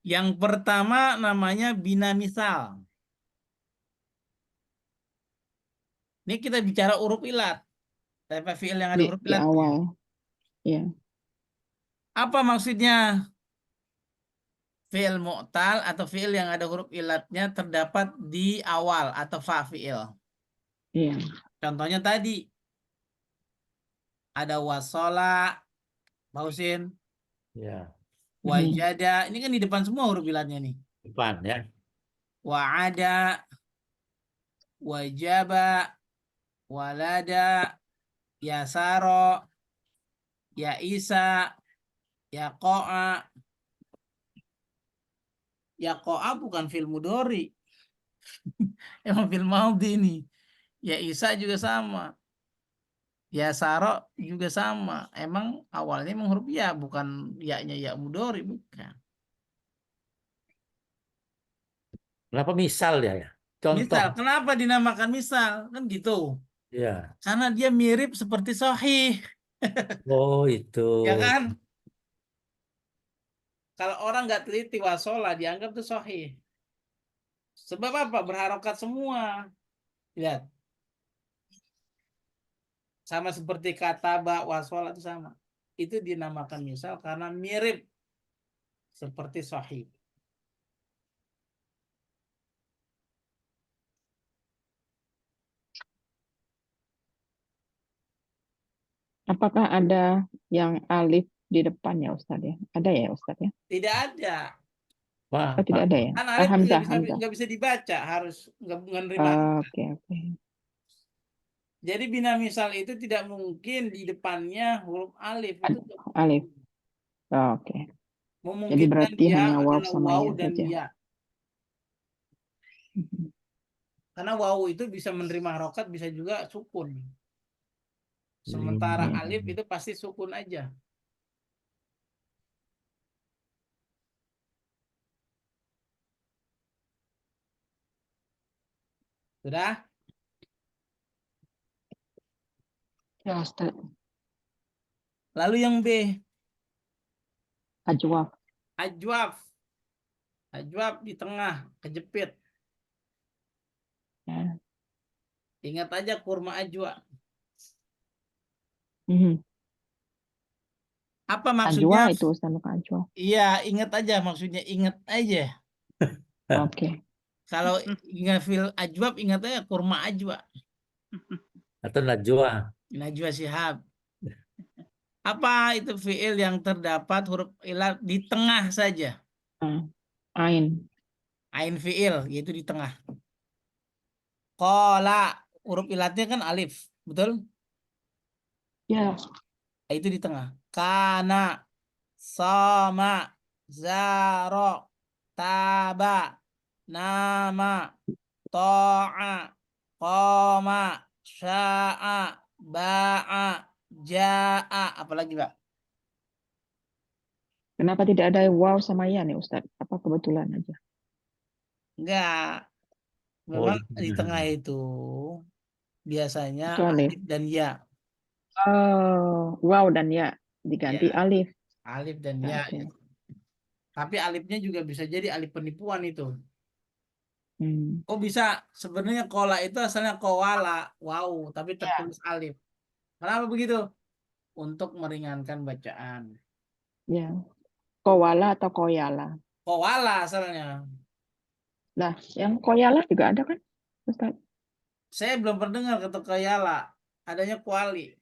Yang pertama namanya bina misal. Ini kita bicara huruf ilat. Tapi fi'il yang ada huruf Di ilatnya. awal. Ya. Apa maksudnya? Fi'il mu'tal atau fi'il yang ada huruf ilatnya terdapat di awal atau fa fi'il. Iya. Contohnya tadi ada wasola, Bausin, Ya, wajada. Ini kan di depan semua huruf ilatnya nih. depan ya. Wa'ada, wajaba, walada, yasaro, ya isa, ya ko'a. Ya ko'a bukan fi'il mudhari. Emang fi'il maudhi ini. Ya isa juga sama. Ya saro juga sama. Emang awalnya emang huruf ya, bukan ya-nya ya mudhari, bukan. Kenapa misal ya? Contoh. Misal, kenapa dinamakan misal? Kan gitu. Ya. Karena dia mirip seperti sahih, Oh itu. ya kan? Kalau orang nggak teliti wasola dianggap itu sahih. Sebab apa? Berharokat semua. Lihat. Sama seperti kata bak wasola itu sama. Itu dinamakan misal karena mirip seperti sahih. Apakah ada yang alif di depannya Ustadz ya? Ada ya Ustadz ya? Tidak ada. Wah, Oh, tidak ada ya? Kan alif Hamzah, nggak Hamzah. bisa dibaca, harus nggak menerima. Oke, oke. Jadi bina misal itu tidak mungkin di depannya huruf alif itu Alif. Oke. memungkinkan berarti dia hanya waw adalah sama waw ya dan saja. ya. Karena waw itu bisa menerima harokat, bisa juga sukun. Sementara Hmm. alif itu pasti sukun aja. Sudah? Ya Ustadz. Lalu yang B, Ajwaf. ajwaf. Ajwaf di tengah, kejepit. Ya. Ingat aja kurma ajwa. Mhm. Apa Ajwa maksudnya? itu Ustadz, bukan ajwa. Iya, ingat aja maksudnya, ingat aja. Oke. Kalau ingat fil ajwab, ingatnya kurma ajwa. Atau najwa. Najwa Shihab. Apa itu fiil yang terdapat huruf ilat di tengah saja? Nah, ain. Ain fiil, yaitu di tengah. Qala, huruf ilatnya kan alif, betul? Ya, Itu di tengah. Kana, sama, zaro, taba, nama, to'a, qoma, sya'a, ba'a, ja'a. Apalagi, Pak? kenapa tidak ada waw sama ya nih Ustadz? Apa kebetulan aja? Enggak. Oh, Memang di tengah itu biasanya Itu alif. alif dan ya. Oh, waw dan ya diganti Ya, alif. alif dan ya. Oke. Tapi alifnya juga bisa jadi alif penipuan itu. Hmm. Oh bisa, sebenarnya kola itu asalnya kowala, wow, tapi tertulis alif. Kenapa begitu? Untuk meringankan bacaan. Ya. Kowala atau koyala? Kowala asalnya. Nah, yang koyala juga ada kan, Ustadz? Saya belum pernah dengar kata koyala. Adanya kuali.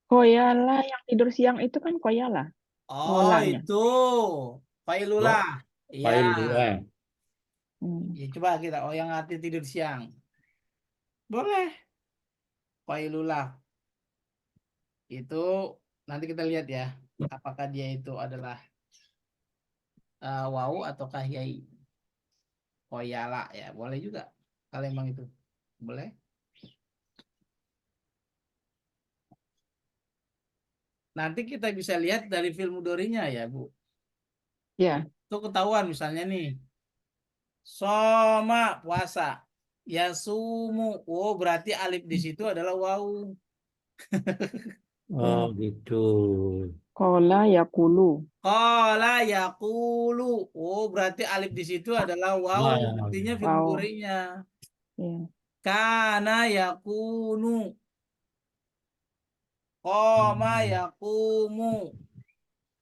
Koyala yang tidur siang itu kan koyala. Oh Kolanya. itu. Failulah. Iya. Failula. Ya, coba kita. Oh yang arti tidur siang. Boleh. Failulah. Itu nanti kita lihat ya. Apakah dia itu adalah wau ataukah yai. Koyala ya. Boleh juga. Kalau emang itu. Boleh. Nanti kita bisa lihat dari film mudorinya ya, Bu. Ya, Itu ketahuan misalnya nih. Soma puasa. Yasumu. Oh, berarti alif di situ adalah wau. Oh, gitu. kola yakulu. Qala yaqulu. Oh, berarti alif di situ adalah wau. Nah, Artinya film Wow. mudorinya. Ya. Kana yakunu. Qoma yaqumu.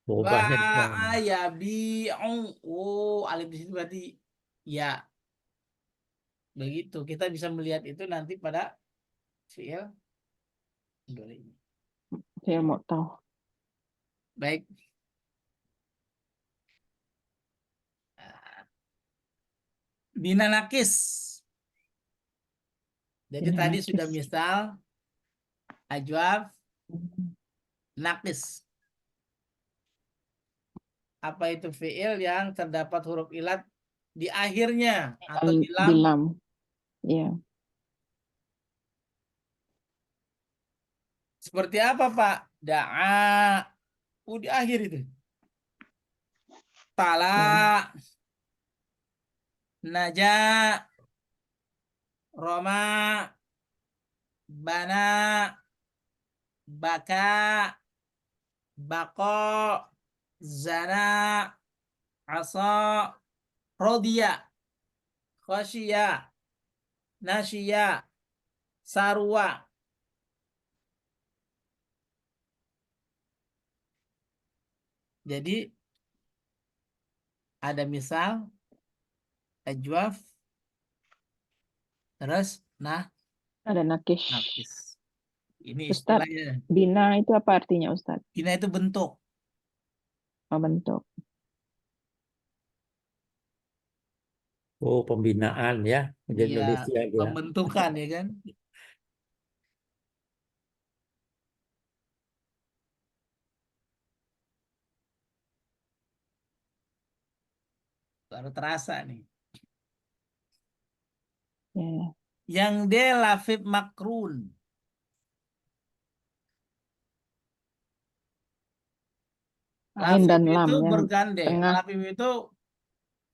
berubahnya di sana. Ba'a yabi'u. Oh, alif di situ berarti ya. Begitu. Kita bisa melihat itu nanti pada fiil mudhari. Saya mau tahu. Baik. Bina nakis. Jadi Bina tadi nakis. sudah misal ajwaf nakis. Apa itu fiil yang terdapat huruf ilat di akhirnya atau di Di lam? lam. Ya. Seperti apa, Pak? Da'a. Di akhir itu. Tala. Naja. Roma. Bana. Baka. Bako. Zana. Asa. Rodia. Khosya. Nasya. Sarwa. Jadi ada misal ajwaf terus Ada nakis. nakis. Ini Ustadz, istilahnya. bina itu apa artinya Ustadz? Bina itu bentuk. Oh, bentuk. Oh, pembinaan ya. Jadi Iya, Indonesia dia. pembentukan ya kan. Baru terasa nih. Ya. Yang D lafif makrun. Ain dan Lafif lam itu yang bergandeng. tengah. Lafif itu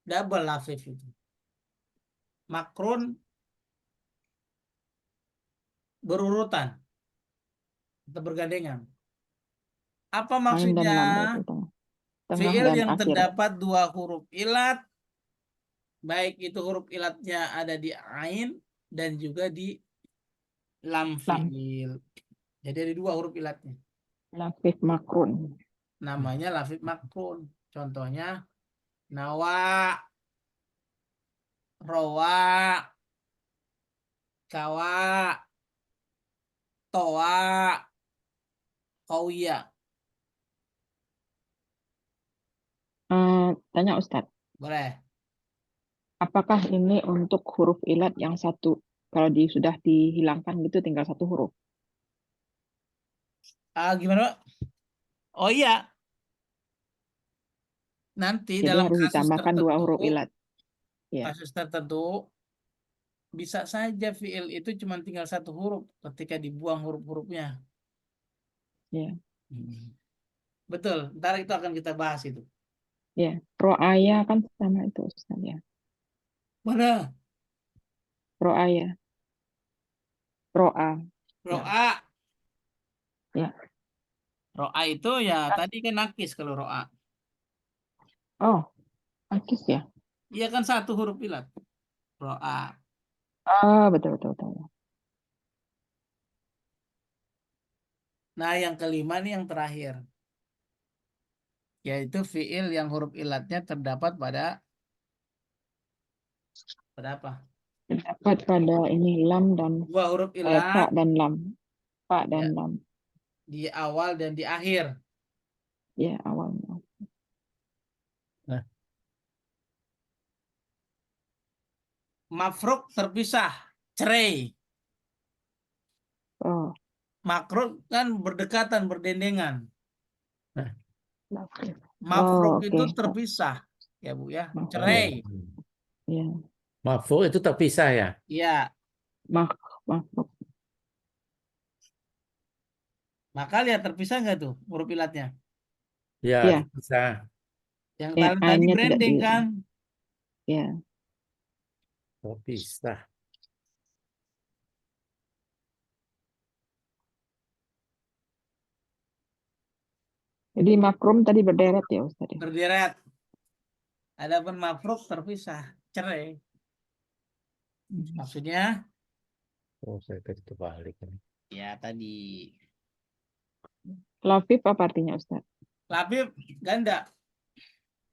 double lafif itu. Makrun berurutan atau bergandengan. Apa Ain dan maksudnya? lam itu tengah. Tengah Fiil dan yang akhir. terdapat dua huruf ilat, baik itu huruf ilatnya ada di ain dan juga di lam fiil. Jadi ada dua huruf ilatnya. Lafif makrun. Namanya lafif makrun. Contohnya nawa, rowa, kawa, toa, kauya. Tanya Ustadz, Boleh. apakah ini untuk huruf ilat yang satu? Kalau sudah dihilangkan gitu tinggal satu huruf. Gimana, Pak? Oh iya, nanti Jadi dalam harus kasus ditambahkan dua huruf tertentu, ilat. Ya. kasus tertentu bisa saja fiil itu cuma tinggal satu huruf ketika dibuang huruf-hurufnya. Ya. Betul, ntar itu akan kita bahas itu. Ya. Ro'aya kan sama itu Ustadz ya. Mana? Ro'aya. Ro'a. Ro'a. Ya. Ro'a itu ya tadi kan nakis kalau ro'a. Oh, akis ya. Iya kan satu huruf ilat. Ro'a. Betul, betul, betul. Nah yang kelima nih yang terakhir. Yaitu fiil yang huruf ilatnya terdapat pada apa? Terdapat pada ini lam dan Dua huruf fa ilat dan lam. Fa dan Ya. lam. di awal dan di akhir. Ya, awalnya. Mafruk terpisah. Cerai. Oh, Makruk kan berdekatan, berdendengan. oke. Mafruk oke, itu Pak. terpisah. Ya Bu ya. Mafruk. Cerai. Ya. Maf'ul itu terpisah ya. Ya. Mafruk. Maka lihat terpisah nggak tuh huruf ilatnya? Ya, Ya. terpisah. Yang Ya, tadi A-nya tidak branding di. kan? Ya. Terpisah. Jadi makrum tadi berderet ya Ustadz. Ya? Berderet. Adapun mafruk terpisah. Cerai. Maksudnya? Oh, saya tadi terbalik. Ya tadi. Lafif apa artinya Ustadz? Labib ganda.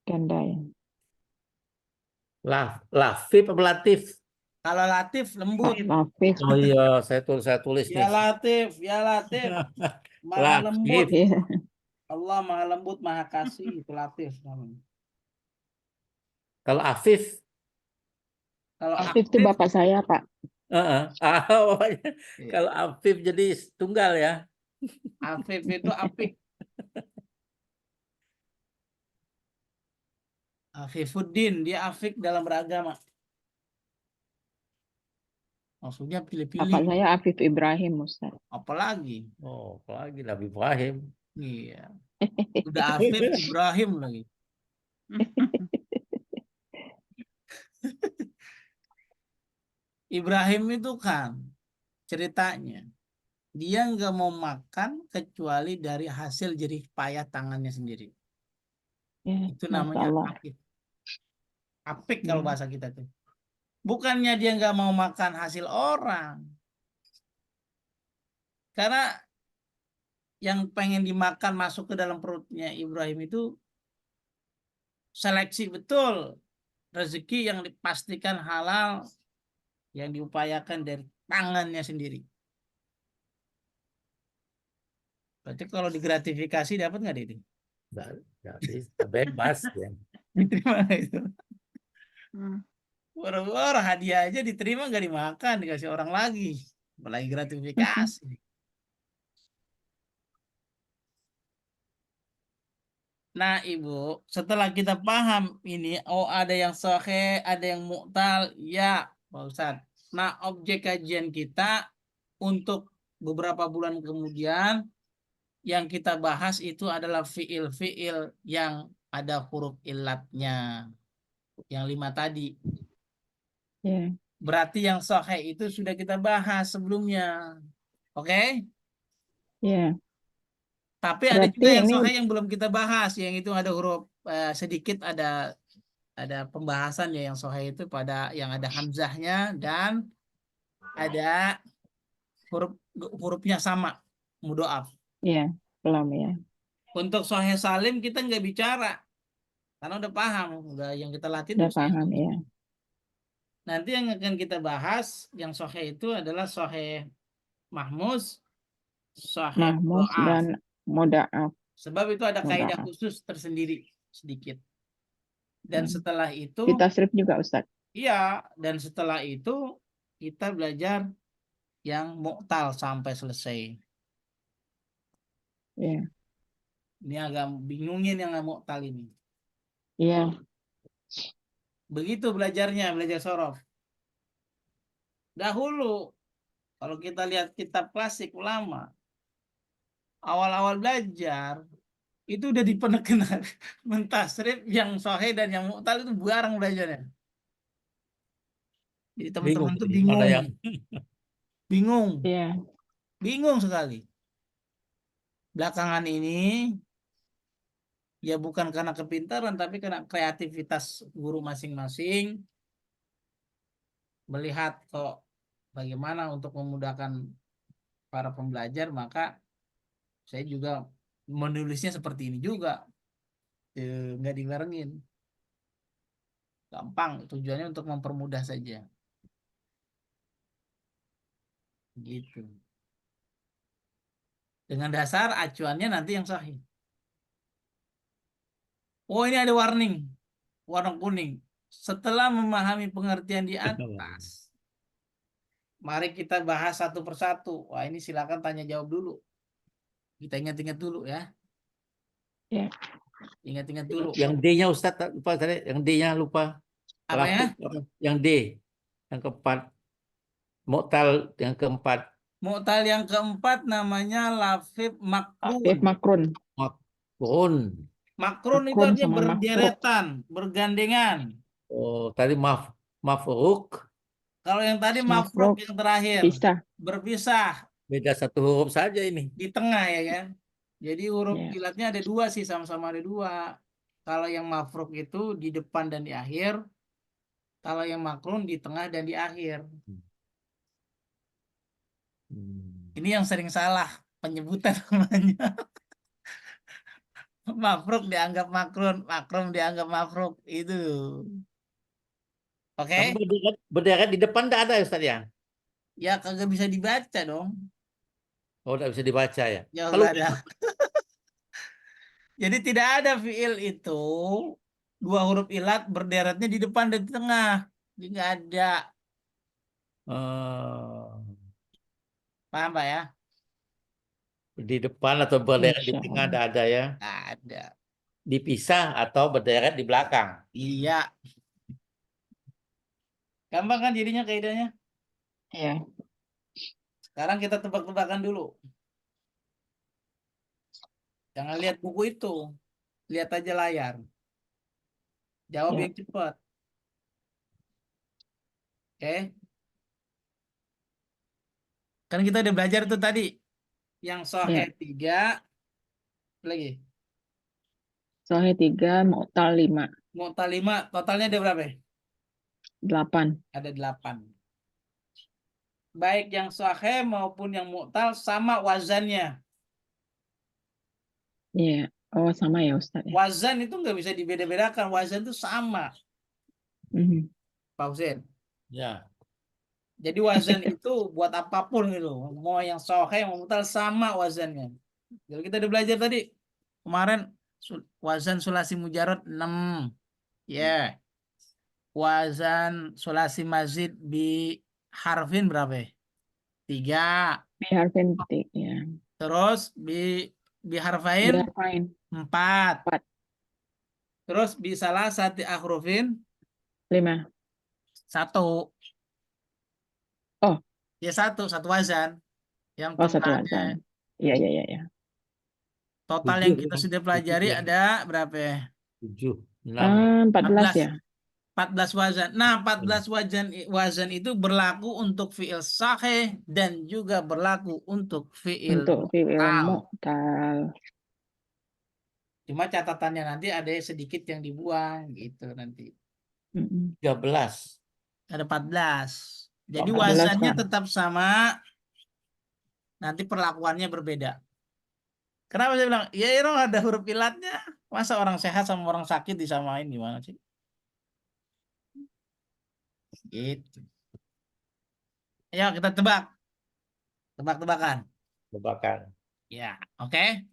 Ganda ya. Lafif apa latif? Kalau latif lembut. Lafif. Oh iya, saya tulis Ya nih. latif, ya latif. Maha lembut. Latif. Ya. Allah maha lembut, maha kasih. Itu latif namanya. Kalau Afif, Kalau Lafif itu aktif, bapak saya Pak. pokoknya Iya. kalau Afif jadi tunggal ya. Afif itu apik. Afifuddin, dia afik dalam beragama. Maksudnya Bapak pilih-pilih. saya Afif Ibrahim Ustadz. Apalagi. Oh, apalagi Nabi Ibrahim. Iya. Udah Afif Ibrahim lagi. Ibrahim itu kan ceritanya dia nggak mau makan kecuali dari hasil jerih payah tangannya sendiri. Ya, Itu Masya namanya Allah. apik. Apik kalau Ya. bahasa kita tuh. Bukannya dia nggak mau makan hasil orang. Karena yang pengen dimakan masuk ke dalam perutnya Ibrahim itu seleksi betul. Rezeki yang dipastikan halal yang diupayakan dari tangannya sendiri. Berarti kalau digratifikasi dapat nggak itu? Nggak bisa, bebas ya. Diterima nggak itu? Hmm. Orang hadiah aja diterima nggak dimakan, dikasih orang lagi. Apalagi gratifikasi. Nah, Ibu, setelah kita paham ini, oh ada yang sahih, ada yang mu'tal, ya, Pak Ustadz. Nah, objek kajian kita untuk beberapa bulan kemudian yang kita bahas itu adalah fiil-fiil yang ada huruf ilatnya. Yang 5 tadi. Ya. Berarti yang sahih itu sudah kita bahas sebelumnya. Oke? Ya. Tapi ada Berarti juga yang ini sahih yang belum kita bahas, yang itu ada huruf sedikit ada pembahasan ya yang sahih itu pada yang ada hamzahnya dan ada hurufnya sama mudhoaf. ya belum ya. Untuk sahih salim kita nggak bicara Karena udah paham, udah yang kita latih Udah tuh paham ya. Nanti yang akan kita bahas yang sahih itu adalah sahih mahmuz, sahih Mahmuz do'af. dan mudaaf. Sebab itu ada kaidah Mudaaf. khusus tersendiri sedikit. Dan Hmm. setelah itu, Di tasrif juga Ustaz. iya, dan setelah itu kita belajar yang mu'tal sampai selesai. Ya. Ini agak bingungin yang mu'tal ini. Iya. Begitu belajarnya, belajar sorof. Dahulu, kalau kita lihat kitab klasik ulama, awal-awal belajar, itu udah dipenekan mentasrif yang sahih dan yang mu'tal itu bareng belajarnya. Jadi Bingung teman-teman tuh jadi mana yang bingung Iya. sekali. Belakangan ini ya bukan karena kepintaran tapi karena kreativitas guru masing-masing melihat kok bagaimana untuk memudahkan para pembelajar, maka saya juga menulisnya seperti ini juga. Nggak dilarangin. Gampang, tujuannya untuk mempermudah saja. Gitu. Dengan dasar acuannya nanti yang sahih. Oh, ini ada warning. Warna kuning. Setelah memahami pengertian di atas, mari kita bahas satu persatu. Wah, ini silakan tanya jawab dulu. Kita ingat-ingat dulu ya. Ya. Ingat-ingat dulu. yang D-nya Ustadz lupa tadi, yang D-nya lupa. Apa ya? Yang D, yang keempat. Mu'tal yang keempat. Mu'tal yang keempat namanya lafif makrun. Aktif makrun. Makrun. Makrun itu Makrun artinya sama mafruk. berderetan, bergandengan. Oh, tadi mafruk. Kalau yang tadi Mafruk, mafruk yang terakhir, Pisah. berpisah Beda satu huruf saja ini. di tengah ya kan. Jadi huruf Ya. ilatnya ada dua sih, sama-sama ada dua. Kalau yang mafruk itu di depan dan di akhir. Kalau yang makrun di tengah dan di akhir. Ini yang sering salah penyebutan namanya. Mafruk dianggap makrun, makrun dianggap mafruk. Itu. Oke? Tapi berderet di depan tidak ada Ustaz ya? Ya kagak bisa dibaca dong. Oh, tidak bisa dibaca ya. Ya Kalau enggak ada. Jadi tidak ada fiil itu dua huruf ilat berderetnya di depan dan di tengah. Jadi nggak ada. Paham Pak ya? di depan atau berderet di Insya tengah Allah. tidak ada ya. Nggak ada. Dipisah atau berderet di belakang. Iya. Gampang kan jadinya kaidahnya? Ya. Sekarang kita tebak-tebakan dulu. Jangan lihat buku itu. Lihat aja layar. Jawab Ya. yang cepat. Oke? Kan kita udah belajar tuh tadi. Yang sahih 3. Lagi. Sahih 3, Mu'tal 5. Mu'tal 5. Totalnya ada berapa? 8. Ada 8. Baik yang sahih maupun yang mu'tal sama wazannya. Iya. Oh, sama ya Ustaz ya. Wazan itu nggak bisa dibeda-bedakan. Wazan itu sama, Mhm. Pak Husein. Ya. Jadi wazan itu buat apapun gitu. Mau yang sahih, mau mu'tal sama wazannya. Jadi kita udah belajar tadi. Kemarin wazan sulasi mujarad 6. Ya. Wazan sulasi mazid bi harfin berapa? 3. Bi harfin titik ya. Terus bi harfain Bi harfain 4. 4. Terus bi salah satu ahrufin 5. 1. Oh. Ya satu wazan. Yang Oh, satu totalnya wazan. Iya, iya, iya, iya. total 7 yang kita ya. sudah pelajari 7 ya. ada berapa? 7, 6. 14 ya. 14 wazan. Nah, 14 wazan itu berlaku untuk fiil sahih dan juga berlaku untuk fiil Untuk fi'il mu'tal. mu'tal. Cuma catatannya nanti ada sedikit yang dibuang gitu nanti. 13. Ada 14. Jadi 14, wazannya Kak. tetap sama. Nanti perlakuannya berbeda. Kenapa saya bilang? Ya, ada huruf ilatnya. Masa orang sehat sama orang sakit disamain gimana sih? Gitu. Ayo kita tebak. Tebak-tebakan. Tebakan. Ya, oke.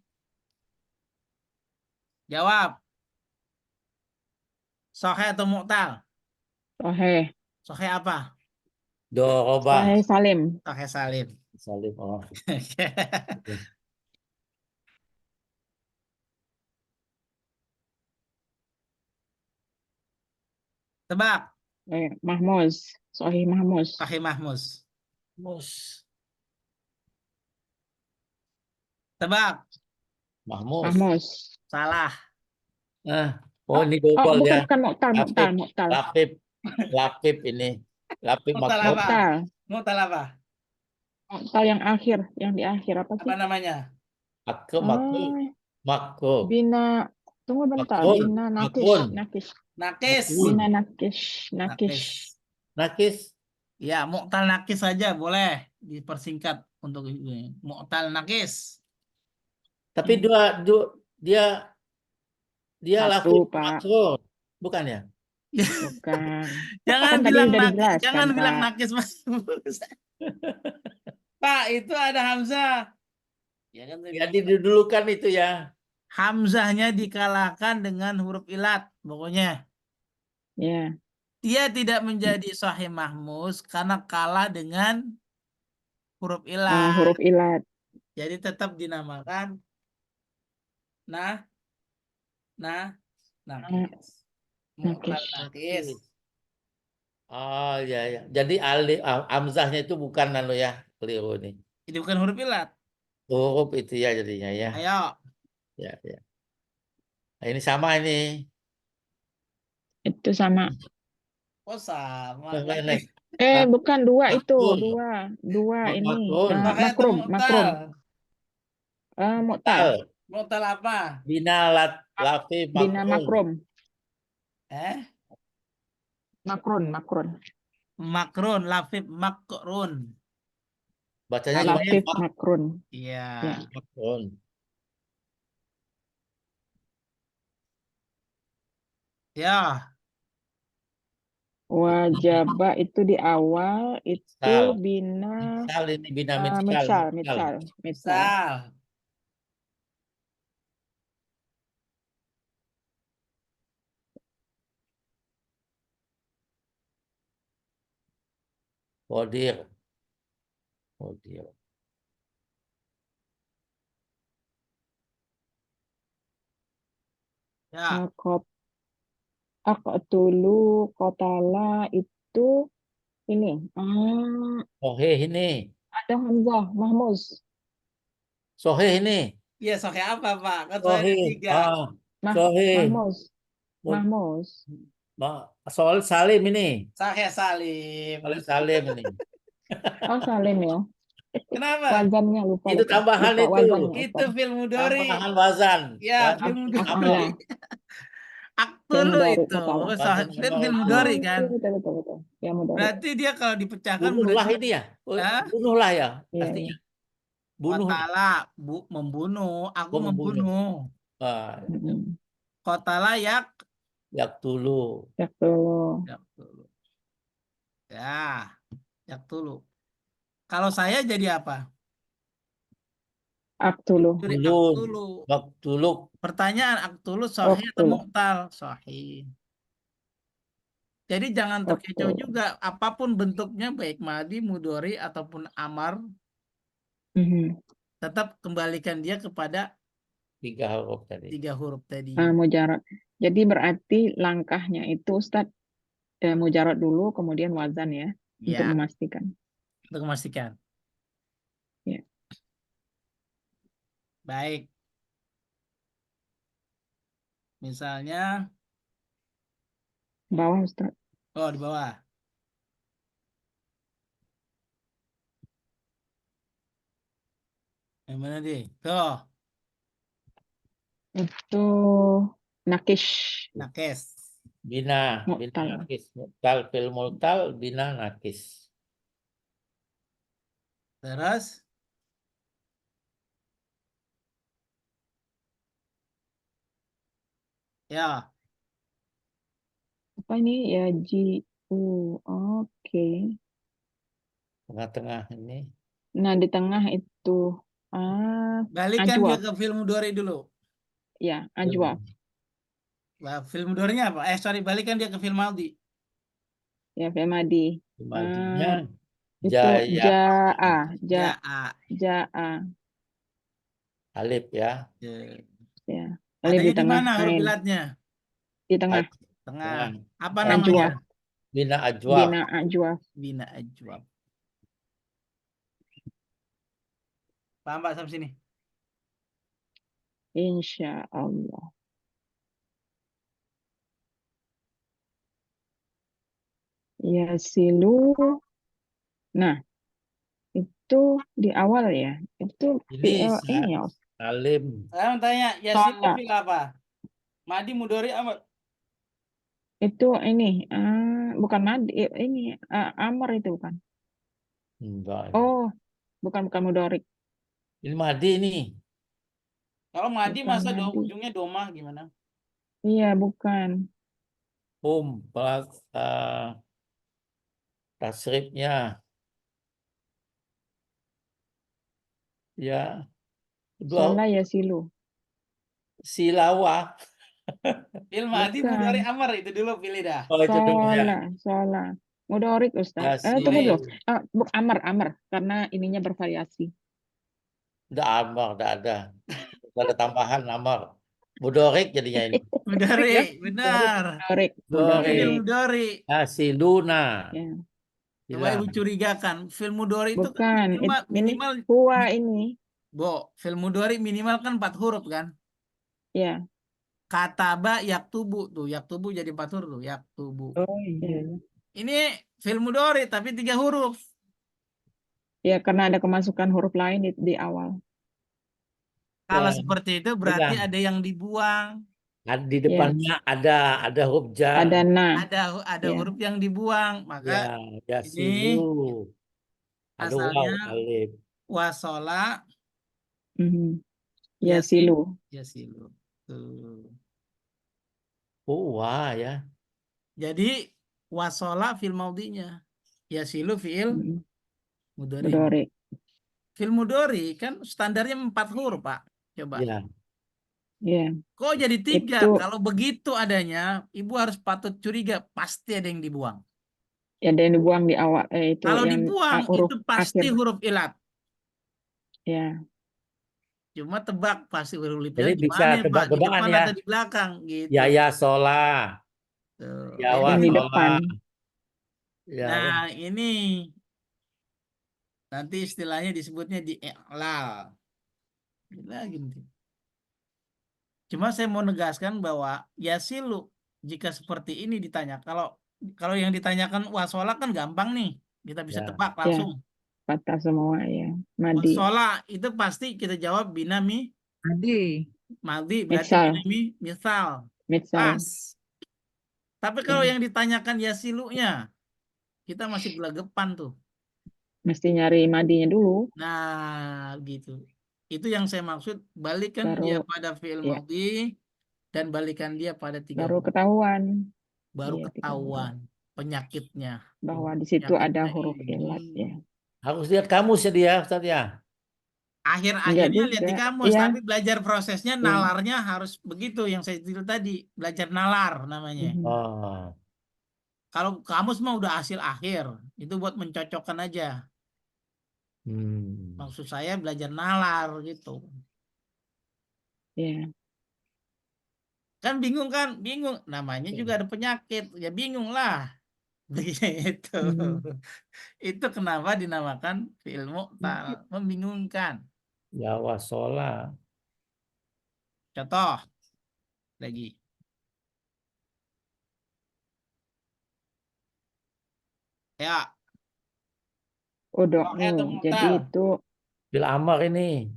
Jawab. Sohe atau mu'tal? Soheh. Sohe apa? Doroba. Soheh Salim. Sohe salim. Salim. Oh. Tebak. Mahmuz. Sohih Mahmuz. Sohe mahmus. Mus. Tebak. Mahmud. Mahmuz. Salah. Oh ini Oh, double ya. bukan Mu'tal, Mu'tal, Lapip. Mu'tal. Lapip. Lapip ini. Lapip Mu'tal Mahmud. apa? Mu'tal. Mu'tal apa? Mu'tal yang akhir, yang di akhir apa sih? Apa namanya? Makro. Makro. Oh, Makro. Bina, tunggu bentar. Makrun. Bina Nakis, Makrun. Nakis. Nakis. Makrun. Bina Nakis, Nakis. Nakis. Ya, mu'tal nakis saja boleh dipersingkat untuk ini. Mu'tal nakis. Tapi dia Satu, lapip Pak. makro. Bukan ya? Bukan. Jangan Kan tadi bilang udah nakis, dijelaskan, jangan bilang Pak. nakis Mas. Pak, itu ada Hamzah. Ya kan saya Jadi bilang. didulukan itu ya. Hamzahnya dikalahkan dengan huruf ilat. Pokoknya Ya. dia tidak menjadi sahih mahmuz karena kalah dengan huruf ilat. Huruf ilat. Jadi tetap dinamakan nah nakis. Mu'tal Nakis. nakis. Oh ya ya. Jadi Hamzahnya itu bukan anu ya, keliru nih. Itu bukan huruf ilat. Huruf itu ya jadinya ya. Ayo. Ya ya. Nah, ini sama ini. Itu sama. Oh sama. Nenek. Bukan dua itu. Makrun. Dua ini. Makrun. Sahih atau Makrum. mu'tal? Mu'tal. Mu'tal apa? Bina lafi Bina makrun. makrum. Makrun. Makrun, lafif makrun. Bacanya gimana? Latif makrun. Iya. Ya. Makrun. Ya, Wajaba itu di awal itu Misal. bina Misal ini bina mitsal. misal. Kodir. Ya, Aqtulu qatala itu ini. Sohih ini. Ada Hamzah Mahmuz. Sohih ini. iya sahih apa Pak? Kan saya ada Sohih. 3. Sohih. Mahmuz. Soal Salim ini. Sahih salim. Salim ini. Oh, Salim ya. Kenapa? Wazannya lupa. Itu tambahan itu. Wazannya, Itu fil mudhari. Tambahan wazan. Ya, fil mudhari. Aktulu mudhari, itu. salah. Sahih Wazan fil mudhari Oh, kan. betul. Ya, mudhari. Berarti dia kalau dipecahkan Bunuhlah berarti ini ya. Hah? Bunuhlah ya. Iya, Pastinya. iya. Bunuh. Qatala membunuh, aku Oh, membunuh. membunuh. Mm-mm. Qatala Yak dulu. Yaktulu. yaktulu. Ya, yaktulu. Kalau saya jadi apa? Aktulu. Jadi Dulu. aktulu. Dulu. Pertanyaan aktulu sahih atau Aktulu. mu'tal? Sahih. Jadi jangan terkecoh Aktulu. juga. Apapun bentuknya baik madi, mudhari ataupun amar, Mhm. tetap kembalikan dia kepada 3 huruf tadi. 3 huruf tadi. Mujarad. Jadi berarti langkahnya itu Ustaz mujarad dulu kemudian wazan ya untuk Ya, memastikan. untuk memastikan. Ya. Baik. Misalnya, Bawah Ustaz. oh di bawah. Yang mana deh? Tuh, Itu nakish. nakes. Bina Mu'tal. nakis. Mu'tal fil mu'tal bina nakis. Terus, Ya, Apa ini ya oke. Tengah-tengah ini. Nah, di tengah itu balikan dia ajwaf. ke film mudhari dulu. Ya, ajwaf. Nah, film mudhari'nya apa? Sorry, balikan dia ke film madhi. Ya, Femadi. Madinya Itu Jaya Ja'a. ja'a. Alif ya. Ya. Alif Adanya di di tengah, mana huruf ain ilatnya? di tengah. Tengah. Tengah. Apa Ajwaf. namanya? Bina Ajwa. Bina ajwaf. Bina ajwab. Paham Pak sampai sini? Insya Allah. Ya silu. Nah, itu di awal ya. Itu Ini ini ya. Salim. Sekarang tanya, Yasin Salah. fil apa? Madi mudhari amr. Itu ini bukan madi, ini amr itu bukan. Enggak. Oh, bukan mudorik. Ini Madi ini. Kalau madi Bukan masa madi. ujungnya domah gimana? Iya, bukan. Plus tasrifnya. Ya. Salah Dua ya silu. Silawa. Fil madi Bukan. mudhari amr itu dulu pilih dah. Oh, itu dulu ya. Salah. Mudorik Ustaz. Yasin. Tunggu dulu. Amr karena ininya bervariasi. Udah Amar, udah ada. Udah ada tambahan Amar. Mudorik jadinya ini. Mudhari, benar. Mudorik. Itu Mudorik. fil mudhari. Yasiluna. Ya. Coba ibu curigakan, fil mudhari itu kan Bukan. minimal, Ini huwa ini. fil mudhari minimal kan 4 huruf kan? Ya. Kataba yaktubu tuh, yaktubu jadi 4 huruf tuh, yaktubu. Oh Ya. Ini fil mudhari tapi 3 huruf. Ya, karena ada kemasukan huruf lain di awal. Kalau Ya. seperti itu berarti Pegang. ada yang dibuang. Di depannya ada huruf jar. Ada Ada Ya. huruf yang dibuang, Ya, maka Yasilu. Ada asalnya waw, alif. wasola Ya silu. yasilu. Tuh. Wah ya. Jadi wasola fil maudhinya, yasilu fiil mudhari. Mudorik. Fil mudhari kan standarnya 4 huruf, Pak. Coba. Ya. Ya. Kok jadi 3? Itu Kalau begitu adanya, ibu harus patut curiga, pasti ada yang dibuang. ya, ada yang dibuang di awal. Itu Kalau yang dibuang, huruf itu pasti akhir. huruf ilat. Ya. Cuma tebak pasti huruf Jadi ilatnya bisa gimana ya, Pak? Di tebak-tebakan depan ya. atau di belakang? Gitu. Ya sholah. Tuh. Ya Yang di Ini- depan. Ya. Nah, ini nanti istilahnya disebutnya di i'lal. Lagi nih. Cuma saya mau negaskan bahwa yasilu jika seperti ini ditanya, kalau yang ditanyakan wasola kan gampang nih, kita bisa Ya. tebak langsung. Patah semua ya. Madi. Wasola itu pasti kita jawab binami Adi. madhi, berarti Misal. binami misal. Misal. Pas. Tapi kalau Ya. yang ditanyakan yasilunya, kita masih gelagapan tuh. Mesti nyari madinya dulu. Nah, gitu. Itu yang saya maksud, balikan Baru- dia pada fi'il ya. madhi dan balikan dia pada 3 Baru huruf. ketahuan. Baru Iya, 3 huruf. ketahuan penyakitnya. Bahwa di situ ada Penyakitnya huruf ini. ilat ya. Harus lihat kamus ya dia, Ustaz ya. Akhir-akhirnya Enggak lihat di juga. kamus, Iya. tapi belajar prosesnya, Iya. nalarnya harus begitu yang saya tiru tadi. Belajar nalar namanya. Mhm. Oh. Kalau kamus mah udah hasil akhir, itu buat mencocokkan aja. Maksud saya belajar nalar gitu. Iya. Kan bingung kan? Bingung. Namanya juga ada penyakit. Ya bingung lah. Begitu. Itu kenapa dinamakan fi'il mu'tal. Membingungkan. Ya wasolah. Contoh. Lagi. Ya. Oke, Udu'u. Jadi mu'tal. itu Bil amar ini.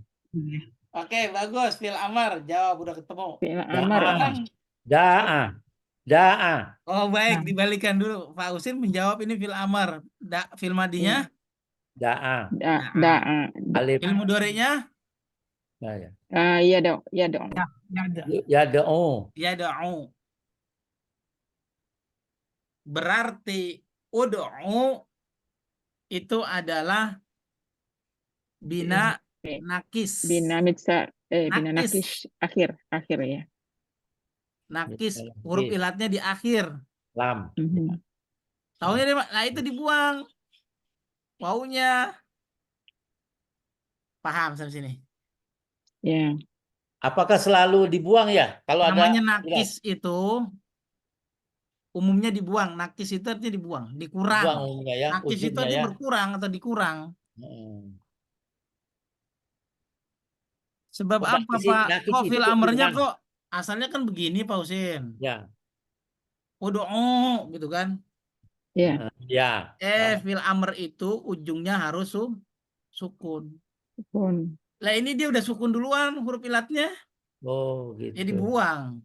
Oke, bagus. Fi'il amar. Jawab, udah ketemu. fi'il amar. Sekarang, Da'a. Da'a. oh baik, dibalikan dulu. Pak Usin menjawab ini fi'il amar. Fi'il madinya? Da'a. Da'a. Alif. Fi'il mudhari'nya? Nah, ya. Iya dong. Iya dong. Ya ada. Ya da'u. Ya da'u. Berarti ud'u itu adalah bina Oke. nakis. Bina mitsa bina Nakis. nakis akhir ya. Nakis, Nakis. huruf ilatnya di akhir. Lam. Mhm. Taunya deh, Pak? Nah itu dibuang. Waunya. Paham sampai sini? Ya. Apakah selalu dibuang ya? Kalau Namanya ada nakis itu umumnya dibuang. Nakis itu artinya dibuang, dikurang. dibuang umumnya ya, Nakis itu ujungnya artinya ya. berkurang atau dikurang. Hmm. Sebab Oh, apa, Pak? nakis Kok itu fil amarnya dibuang. kok asalnya kan begini, Pak Husin. Ya. Ud'u gitu kan. Ya. Ya. Fil amr itu ujungnya harus sukun. Pun. Lah ini dia udah sukun duluan huruf ilatnya, Oh, ya gitu. dibuang.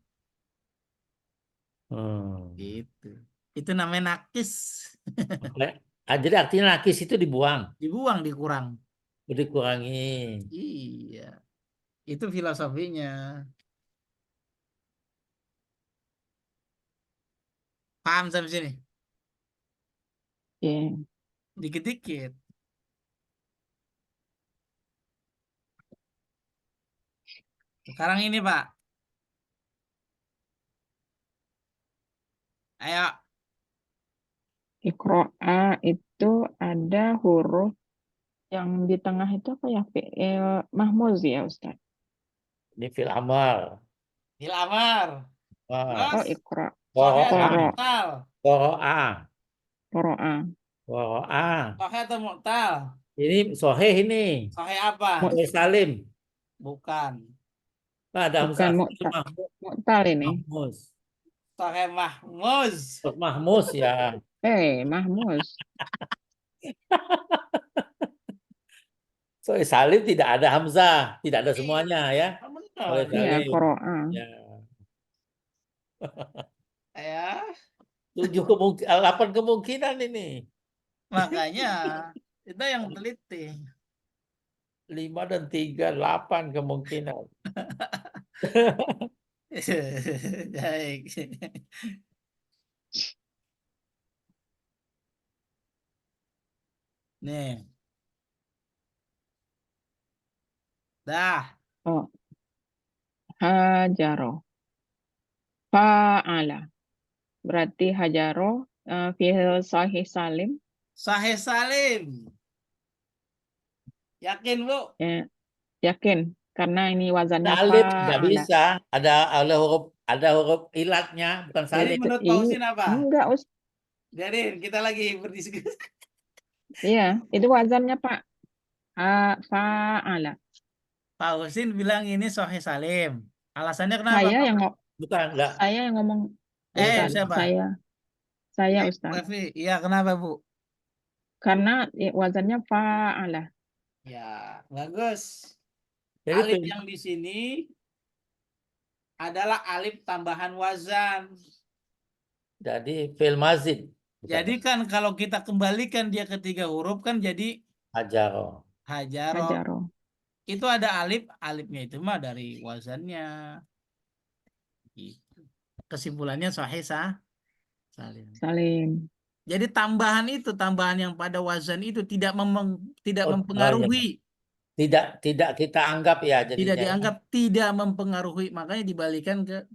Hmm. Gitu. Itu namanya nakis. Jadi artinya nakis itu dibuang, Dibuang, dikurang. dikurangi. Iya. Itu filosofinya. Paham sampai sini? Ya. Dikit-dikit. Sekarang ini, Pak. Ayo. Iqro'a itu ada huruf yang di tengah itu apa ya? Fi'il mahmuz ya, Ustaz. Ini fil amal. Fil amar. Wah. Oh, Terus. Iqra. Sohe atau Qoro'a. mu'tal? Qoro'a. Qoro'a. Qoro'a. Sohe atau mu'tal? Ini soheh ini. Sohe apa? Soheh Salim. Bukan. Nah, ada Bukan hamzah. mu'tal ini. Mahmuz. Sohe mahmuz. Mahmuz ya. Mahmuz. Soheh Salim tidak ada hamzah, tidak ada semuanya ya. Soheh Benar. Iya, Salim. Qoro'a. Ya. Ya. 8 kemungkinan ini. Makanya itu yang teliti. 5 dan 3, 8 kemungkinan. Baik. Nih. Dah. Oh, hajaro. Fa'ala. Berarti hajaro fi'il sahih salim. Sahih Salim. Yakin, Bu? Ya, yakin karena ini wazannya Salib nggak fa'ala. bisa. Ada huruf ilatnya, bukan Jadi salib. menurut Pak Husin apa? Enggak, Jadi kita lagi berdiskusi. Iya, itu wazannya Pak. Fa'ala. Pak Husin bilang ini Sahih Salim. Alasannya kenapa, Saya Pak? yang Bukan, enggak. saya yang ngomong Ustadz. Siapa? Saya Ustadz. Raffi. Iya, kenapa, Bu? Karena wazannya fa'ala. Ya, bagus. Jadi Alif yang di sini adalah alif tambahan wazan. jadi fi'il mazid. Bukan Jadi kan kalau kita kembalikan dia ke 3 huruf kan jadi hajaro. hajaro. Hajaro. Itu ada alif, alifnya itu mah dari wazannya. Gitu. Kesimpulannya Sahih Salim. Salim. Jadi tambahan yang pada wazan itu tidak Oh, mempengaruhi, Tidak kita anggap ya tidak jadinya. dianggap tidak mempengaruhi, makanya dibalikan ke.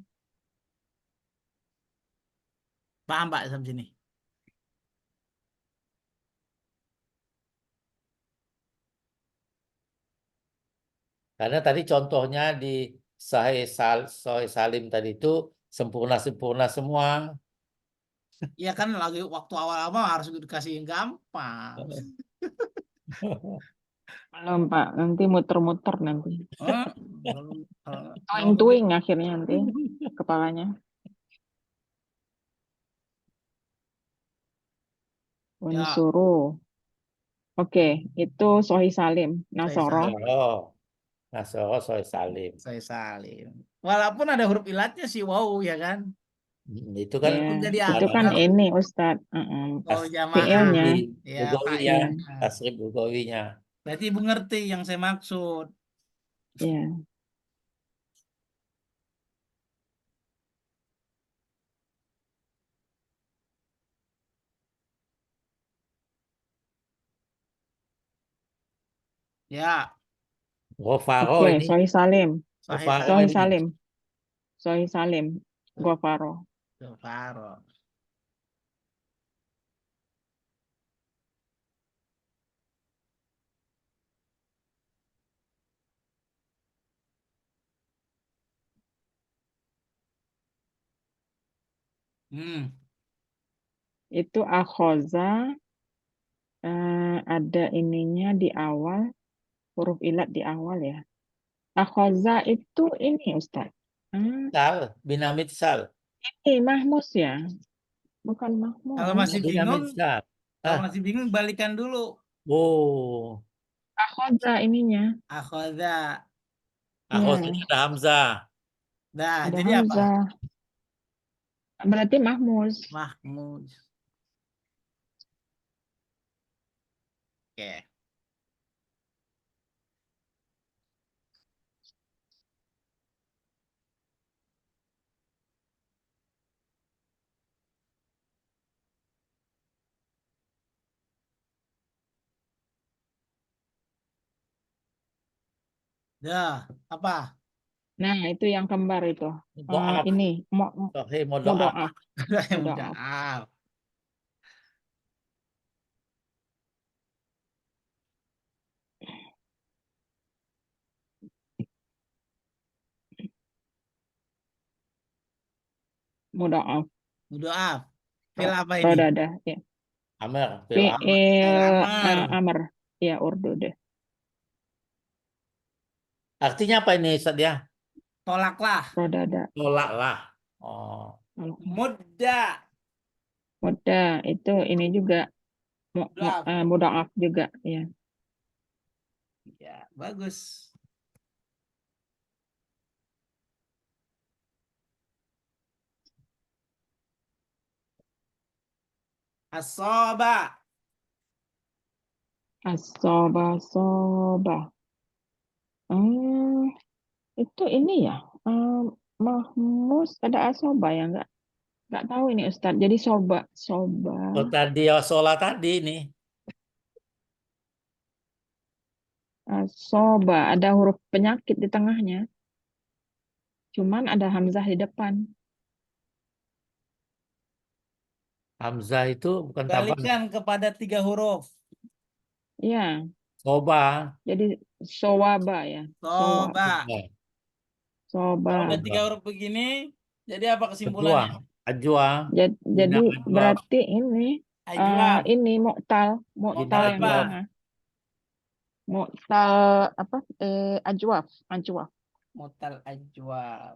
Paham, Pak, sampai sini? Karena tadi contohnya di Sahih Salim tadi itu sempurna semua. Ya kan lagi waktu awal-awal harus dikasih yang gampang. Belum Pak, nanti muter-muter nanti. Hah? Tuing-tuing akhirnya nanti kepalanya. Ya. Unsuru. Oke, itu Sahih Salim. Nasoro. Nasoro Sahih Salim. Sahih Salim. Walaupun ada huruf ilatnya sih, wow, ya kan? Itu kan Ya, jadi itu kan apa? ini Ustadz. Oh, jamaah. Fi'ilnya. Ya, Lugawi Pak. ya, Iya. tasrif lugawinya. Berarti Ibu ngerti yang saya maksud. Iya. Ya, Gofaro Oke, ini. Sohi Salim. Sahih Gofaro Sohi ini. Salim. Sohi Salim. Gofaro. Gofaro. Hmm. Itu akhoza, ada ininya di awal, huruf ilat di awal ya. Akhoza itu ini Ustaz. Sal, binamit sal. Ini Mahmus ya? Bukan Kalau Mahmus. masih Binamit bingung, sal. kalau Ah, masih bingung balikan dulu. oh. Akhoza ininya. Akhoda. Aku Ya, sudah ada Hamzah. Nah, ada jadi apa? Hamzah. Berarti Mahmus. Mahmud. Oke. Dah, apa? Nah, itu yang kembar itu. Doaf. Ini Sahih mau mau doaf. doa. Yang Mau udah. doa. Mau doa. Mudoaf. Fil apa ini? Rodada. Ya. Amer. Fil amr. Fi'il Al-amr. amr. Ya, urdu deh. Artinya apa ini Ustaz ya? Tolaklah. Rodada. Tolak lah. Oh. Muda. Mudah itu ini juga Mudoaf. mudaaf juga ya. Ya, bagus. Asoba. Asoba soba. Itu ini ya. Mahmus ada asoba ya nggak tahu ini Ustadz. Jadi soba. Oh, tadi sholat tadi ini. Soba ada huruf penyakit di tengahnya. Cuman ada hamzah di depan. Hamzah itu bukan tambahan. Balikan kepada 3 huruf. Iya, Soba. jadi sowaba ya. Soba. Soba. Kalau udah 3 huruf begini, jadi apa kesimpulannya? Ajwa. Jadi Ajwa. berarti ini Ajwab. ini mu'tal Mu'tal yang apa? di tengah. Mu'tal apa? Ajwaf. Mutal ajwab.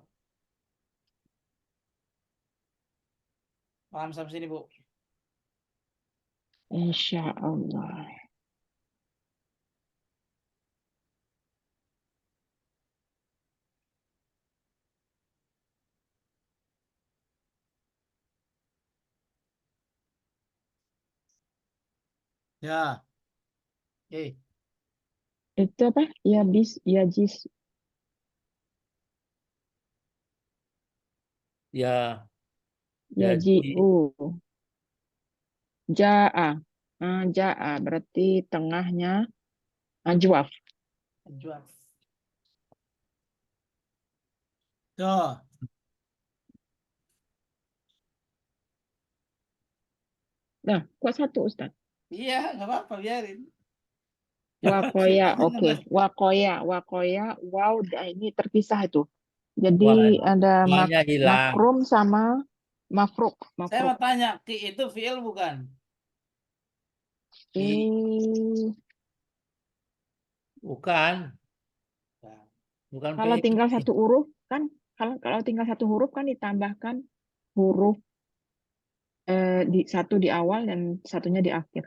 Paham sampai sini, Bu? Insya Allah. Ya. Oke. Itu apa? Ya jis. Ya. Ya Jadi ji'u. Ja'a. Ja'a berarti tengahnya ajwaf. Ajwab. Tuh. Nah, kok satu Ustaz? Iya, nggak apa-apa, biarin. Wakoya, Jangan oke. lah. Wakoya, wow, ini terpisah itu. Wah, Jadi ada wahnya hilang. makrum sama mafruk. Saya mau tanya, ki itu fi'il bukan? Ki. Bukan. Nah, Bukan Kalau PI. tinggal satu huruf kan, kalau tinggal satu huruf kan ditambahkan huruf satu di awal dan satunya di akhir.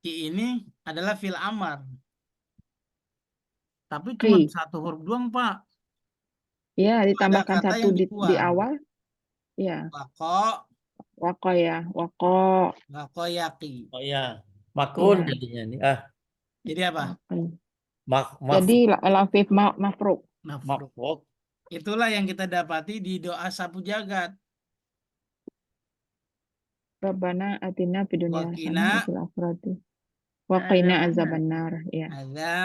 ki ini adalah fi'il amar. Tapi cuma Ki, satu huruf doang, Pak. ya Ada ditambahkan kata satu yang di dibuang. awal, ya. Wako, Wakoya, wako. wakoyaki. Oh ya. Makrun Iya. jadinya nih. Jadi apa? Jadi lafif mafruk. Mafruk. Mafruk. Itulah yang kita dapati di doa sapu jagat. Rabbana atina fid dunya Wakina hasanah wa fil akhirati Waqina Azaban azaban nar. Ya. Ada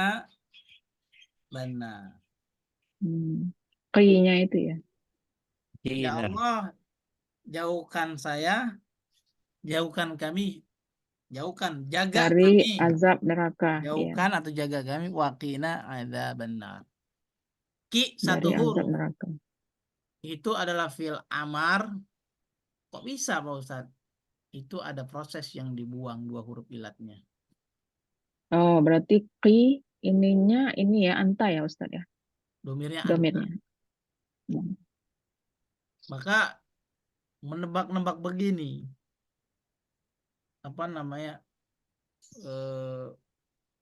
benar. Qi-nya itu ya. Ya Cina. Allah, jauhkan saya, jauhkan kami, jauhkan, jaga Dari kami, azab neraka. Ya. jauhkan atau jaga kami, waqina ada benar. Ki satu Dari azab huruf neraka. itu adalah fi'il amar. Kok bisa Pak Ustadz? Itu ada proses yang dibuang 2 huruf ilatnya. Oh, berarti qi ininya ini ya anta ya Ustaz ya. Domirnya anta. Domirnya. Maka menebak-nebak begini, apa namanya,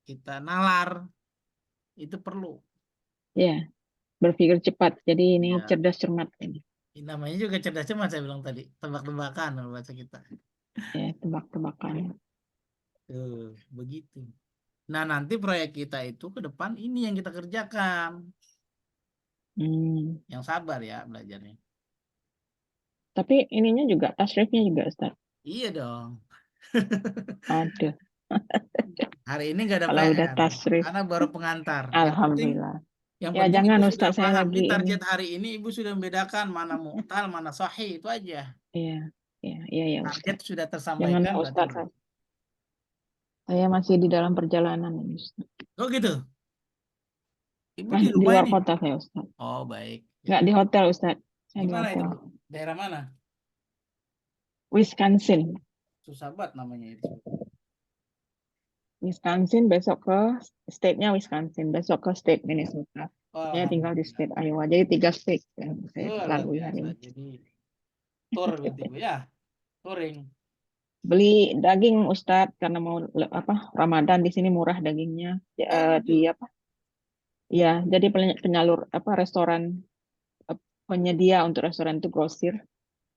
kita nalar itu perlu. Ya, berpikir cepat. Jadi ini Ya. cerdas cermat ini. Namanya juga cerdas cermat saya bilang tadi, tebak-tebakan kalau bahasa kita. Ya, tebak-tebakan. Tuh, begitu. Nah, nanti proyek kita itu ke depan ini yang kita kerjakan. Yang sabar ya belajarnya. Tapi ininya juga tasrifnya juga Ustaz. Iya dong. Aduh, Hari ini nggak ada kalau udah PR tasrif. karena baru pengantar. Alhamdulillah. Yang Ya, penting jangan, Ibu Ustaz, sudah saya paham. lagi Ini ini. target hari ini Ibu sudah membedakan mana mu'tal, mana sahih, itu aja. Iya, ya Target Ustaz. sudah Jangan tersampaikan. berarti Ustaz, benar. saya masih di dalam perjalanan ini Ustaz. Oh gitu. Ibu di Masih di rumah luar ini. kota saya Ustaz. Oh baik. Nggak di hotel Ustaz. Saya Di di mana itu? hotel. Bu? Daerah mana? Wisconsin. Susah banget namanya itu. Wisconsin, besok ke state-nya Wisconsin, besok ke state Minnesota. Oh, Saya tinggal di alhamdulillah. state Iowa. Jadi 3 state yang saya Luar lalui hari biasa. ini. Jadi tour berarti Bu ya. Touring. Beli daging Ustadz karena mau Ramadan di sini murah dagingnya. Di gitu. apa? Ya, jadi penyalur restoran penyedia untuk restoran itu grosir.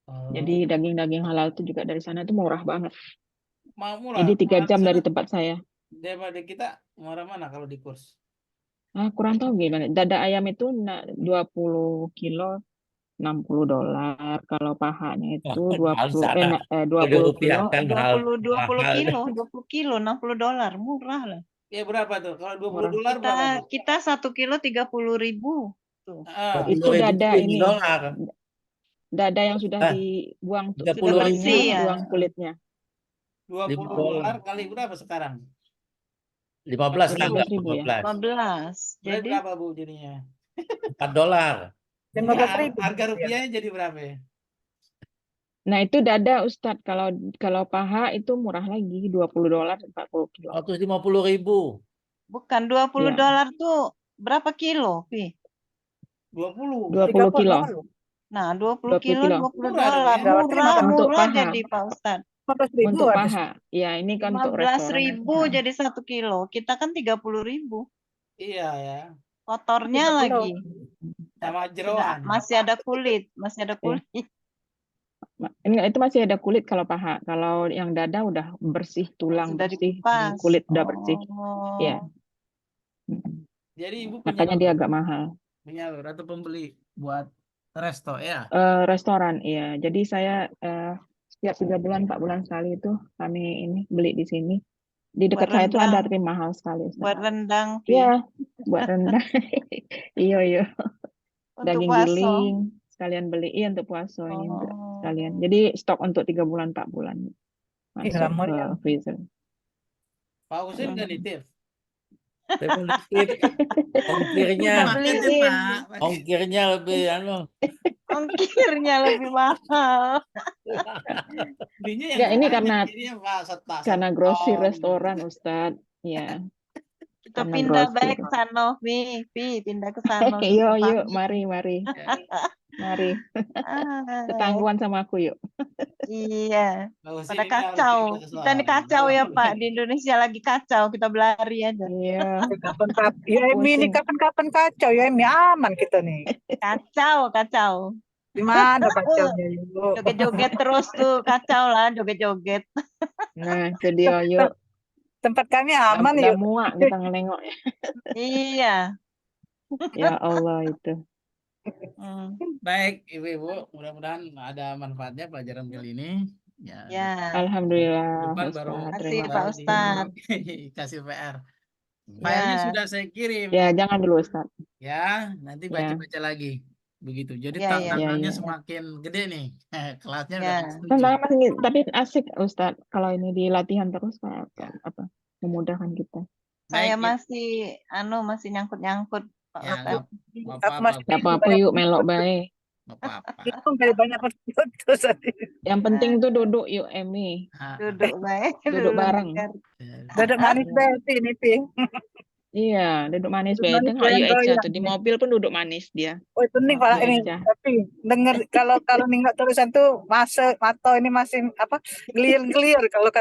Oh, Jadi daging-daging halal itu juga dari sana itu murah banget. mau murah. Jadi 3 jam Sana dari tempat saya. daripada kita murah mana kalau di kurs? Kurang tahu gimana. Dada ayam itu 20 kilo $60. Kalau pahanya itu Mahal 20 sana. Kalau 20 kilo dirupiahkan mahal. 20 mahal. kilo, 20 kilo, $60, murah lah. Ya berapa tuh? Kalau 20 Murah. dolar berapa Bu? Kita 1 kilo 30.000. Tuh. Ah, 20.000 Itu dada itu ini. $1. Dada yang sudah Ah, dibuang 30.000 tulangnya, bersih ya. buang kulitnya. 20 $5. dolar kali berapa sekarang? 15 lah, 15.000 ya. 15. 15. Berarti Jadi berapa Bu jadinya? $4. Ya, 15.000. harga rupiahnya jadi berapa ya? Nah, itu dada Ustadz. Kalau paha itu murah lagi, $20 40 kilo. 150.000. bukan 20 Iya. dolar tuh berapa kilo, Pi? 20. 20 kilo. Nah, 20 20 kilo, kilo. 20 Murah dong dolar. ya? Murah, Untuk murah paha. jadi Pak Ustadz. 15.000 Untuk ada. paha. Ya, ini kan untuk restoran. 15.000 jadi 1 kilo. Kita kan 30.000. Iya ya. Kotornya 30. lagi. Sama Sudah, jeroan. masih ada kulit, masih ada kulit. Enggak, itu masih ada kulit kalau paha. Kalau yang dada udah bersih, tulang Sudah bersih, dikupas. kulit udah bersih. Oh. Ya. Jadi Ibu Makanya dia agak mahal. penyalur atau pembeli buat resto ya? Restoran, iya. Jadi saya setiap 3 bulan, 4 bulan sekali itu kami ini beli di sini. Di dekat Buat saya itu ada, rendang. tapi mahal sekali. Ustaz. Buat rendang, Pi. Iya, buat rendang. Iya. Untuk Daging puasa. giling, sekalian beli. Iya, untuk puasa ini juga Oh. sekalian. Jadi stok untuk 3 bulan, 4 bulan. Masuk lama ke ya. freezer. Pak Husin nggak nitip? Saya mau nitip. Ongkirnya, Beliin. ongkirnya lebih Ongkirnya lebih mahal. Belinya Ya, ini mana? karena Ini Pak setas. grosir restoran, Ustadz. Ya, Kita karena pindah grosir. baik ke sana, Pi, pindah ke sana. Yuk, mari. Mari. Ah, Ketangguhan sama aku yuk. iya. Pak Husin Pada ini harus kacau. pindah ke Kita ini sana. kacau ya Pak. Di Indonesia lagi kacau. Kita berlari aja. Iya. Kapan-kapan. Ya Emi ini Pusing. kapan-kapan kacau ya Emi, aman kita nih. Kacau. Di mana kacaunya yuk? Joget-joget terus tuh. Kacau lah joget-joget. Nah, itu dia yuk. Tempat kami aman Udah yuk. muak kita ngelengok. Iya. Ya Allah itu. Hmm. Baik, Ibu-Ibu, mudah-mudahan ada manfaatnya pelajaran kali ini. Ya, Ya, Alhamdulillah, depan baru Ustaz. Makasih, Terima Pak baru kasih. Ustadz. dikasih PR. ya, Filenya sudah saya kirim. Ya, jangan dulu, Ustaz. Ya, nanti Ya, baca-baca lagi. Begitu. Jadi ya, ya, ya, tantangannya ya. semakin gede nih. Kelasnya udah ya. kelas 7. Tantangan masih, tapi asik, Ustaz. Kalau ini dilatihan terus, Pak, Ya. apa, memudahkan kita. Saya Baik, masih nyangkut-nyangkut, Pak ya Ustadz. nggak Aku apa-apa, masih Gak apa-apa, yuk melok baik. nggak apa-apa. itu dari banyak putus tadi. Yang penting tuh duduk yuk, Emi. Ah, Duduk baik, Duduk bareng. dekat. Duduk manis Ya. deh ini, Pi. Iya, duduk manis Duduk baik. manis Tengok yuk Eca goyang-goyang. tuh di mobil pun duduk manis dia. Oh, pening Oh, Pak Yuk ini. Eca. Tapi denger kalau nengok tulisan tuh mata ini masih apa? Gelir-gelir kalau kata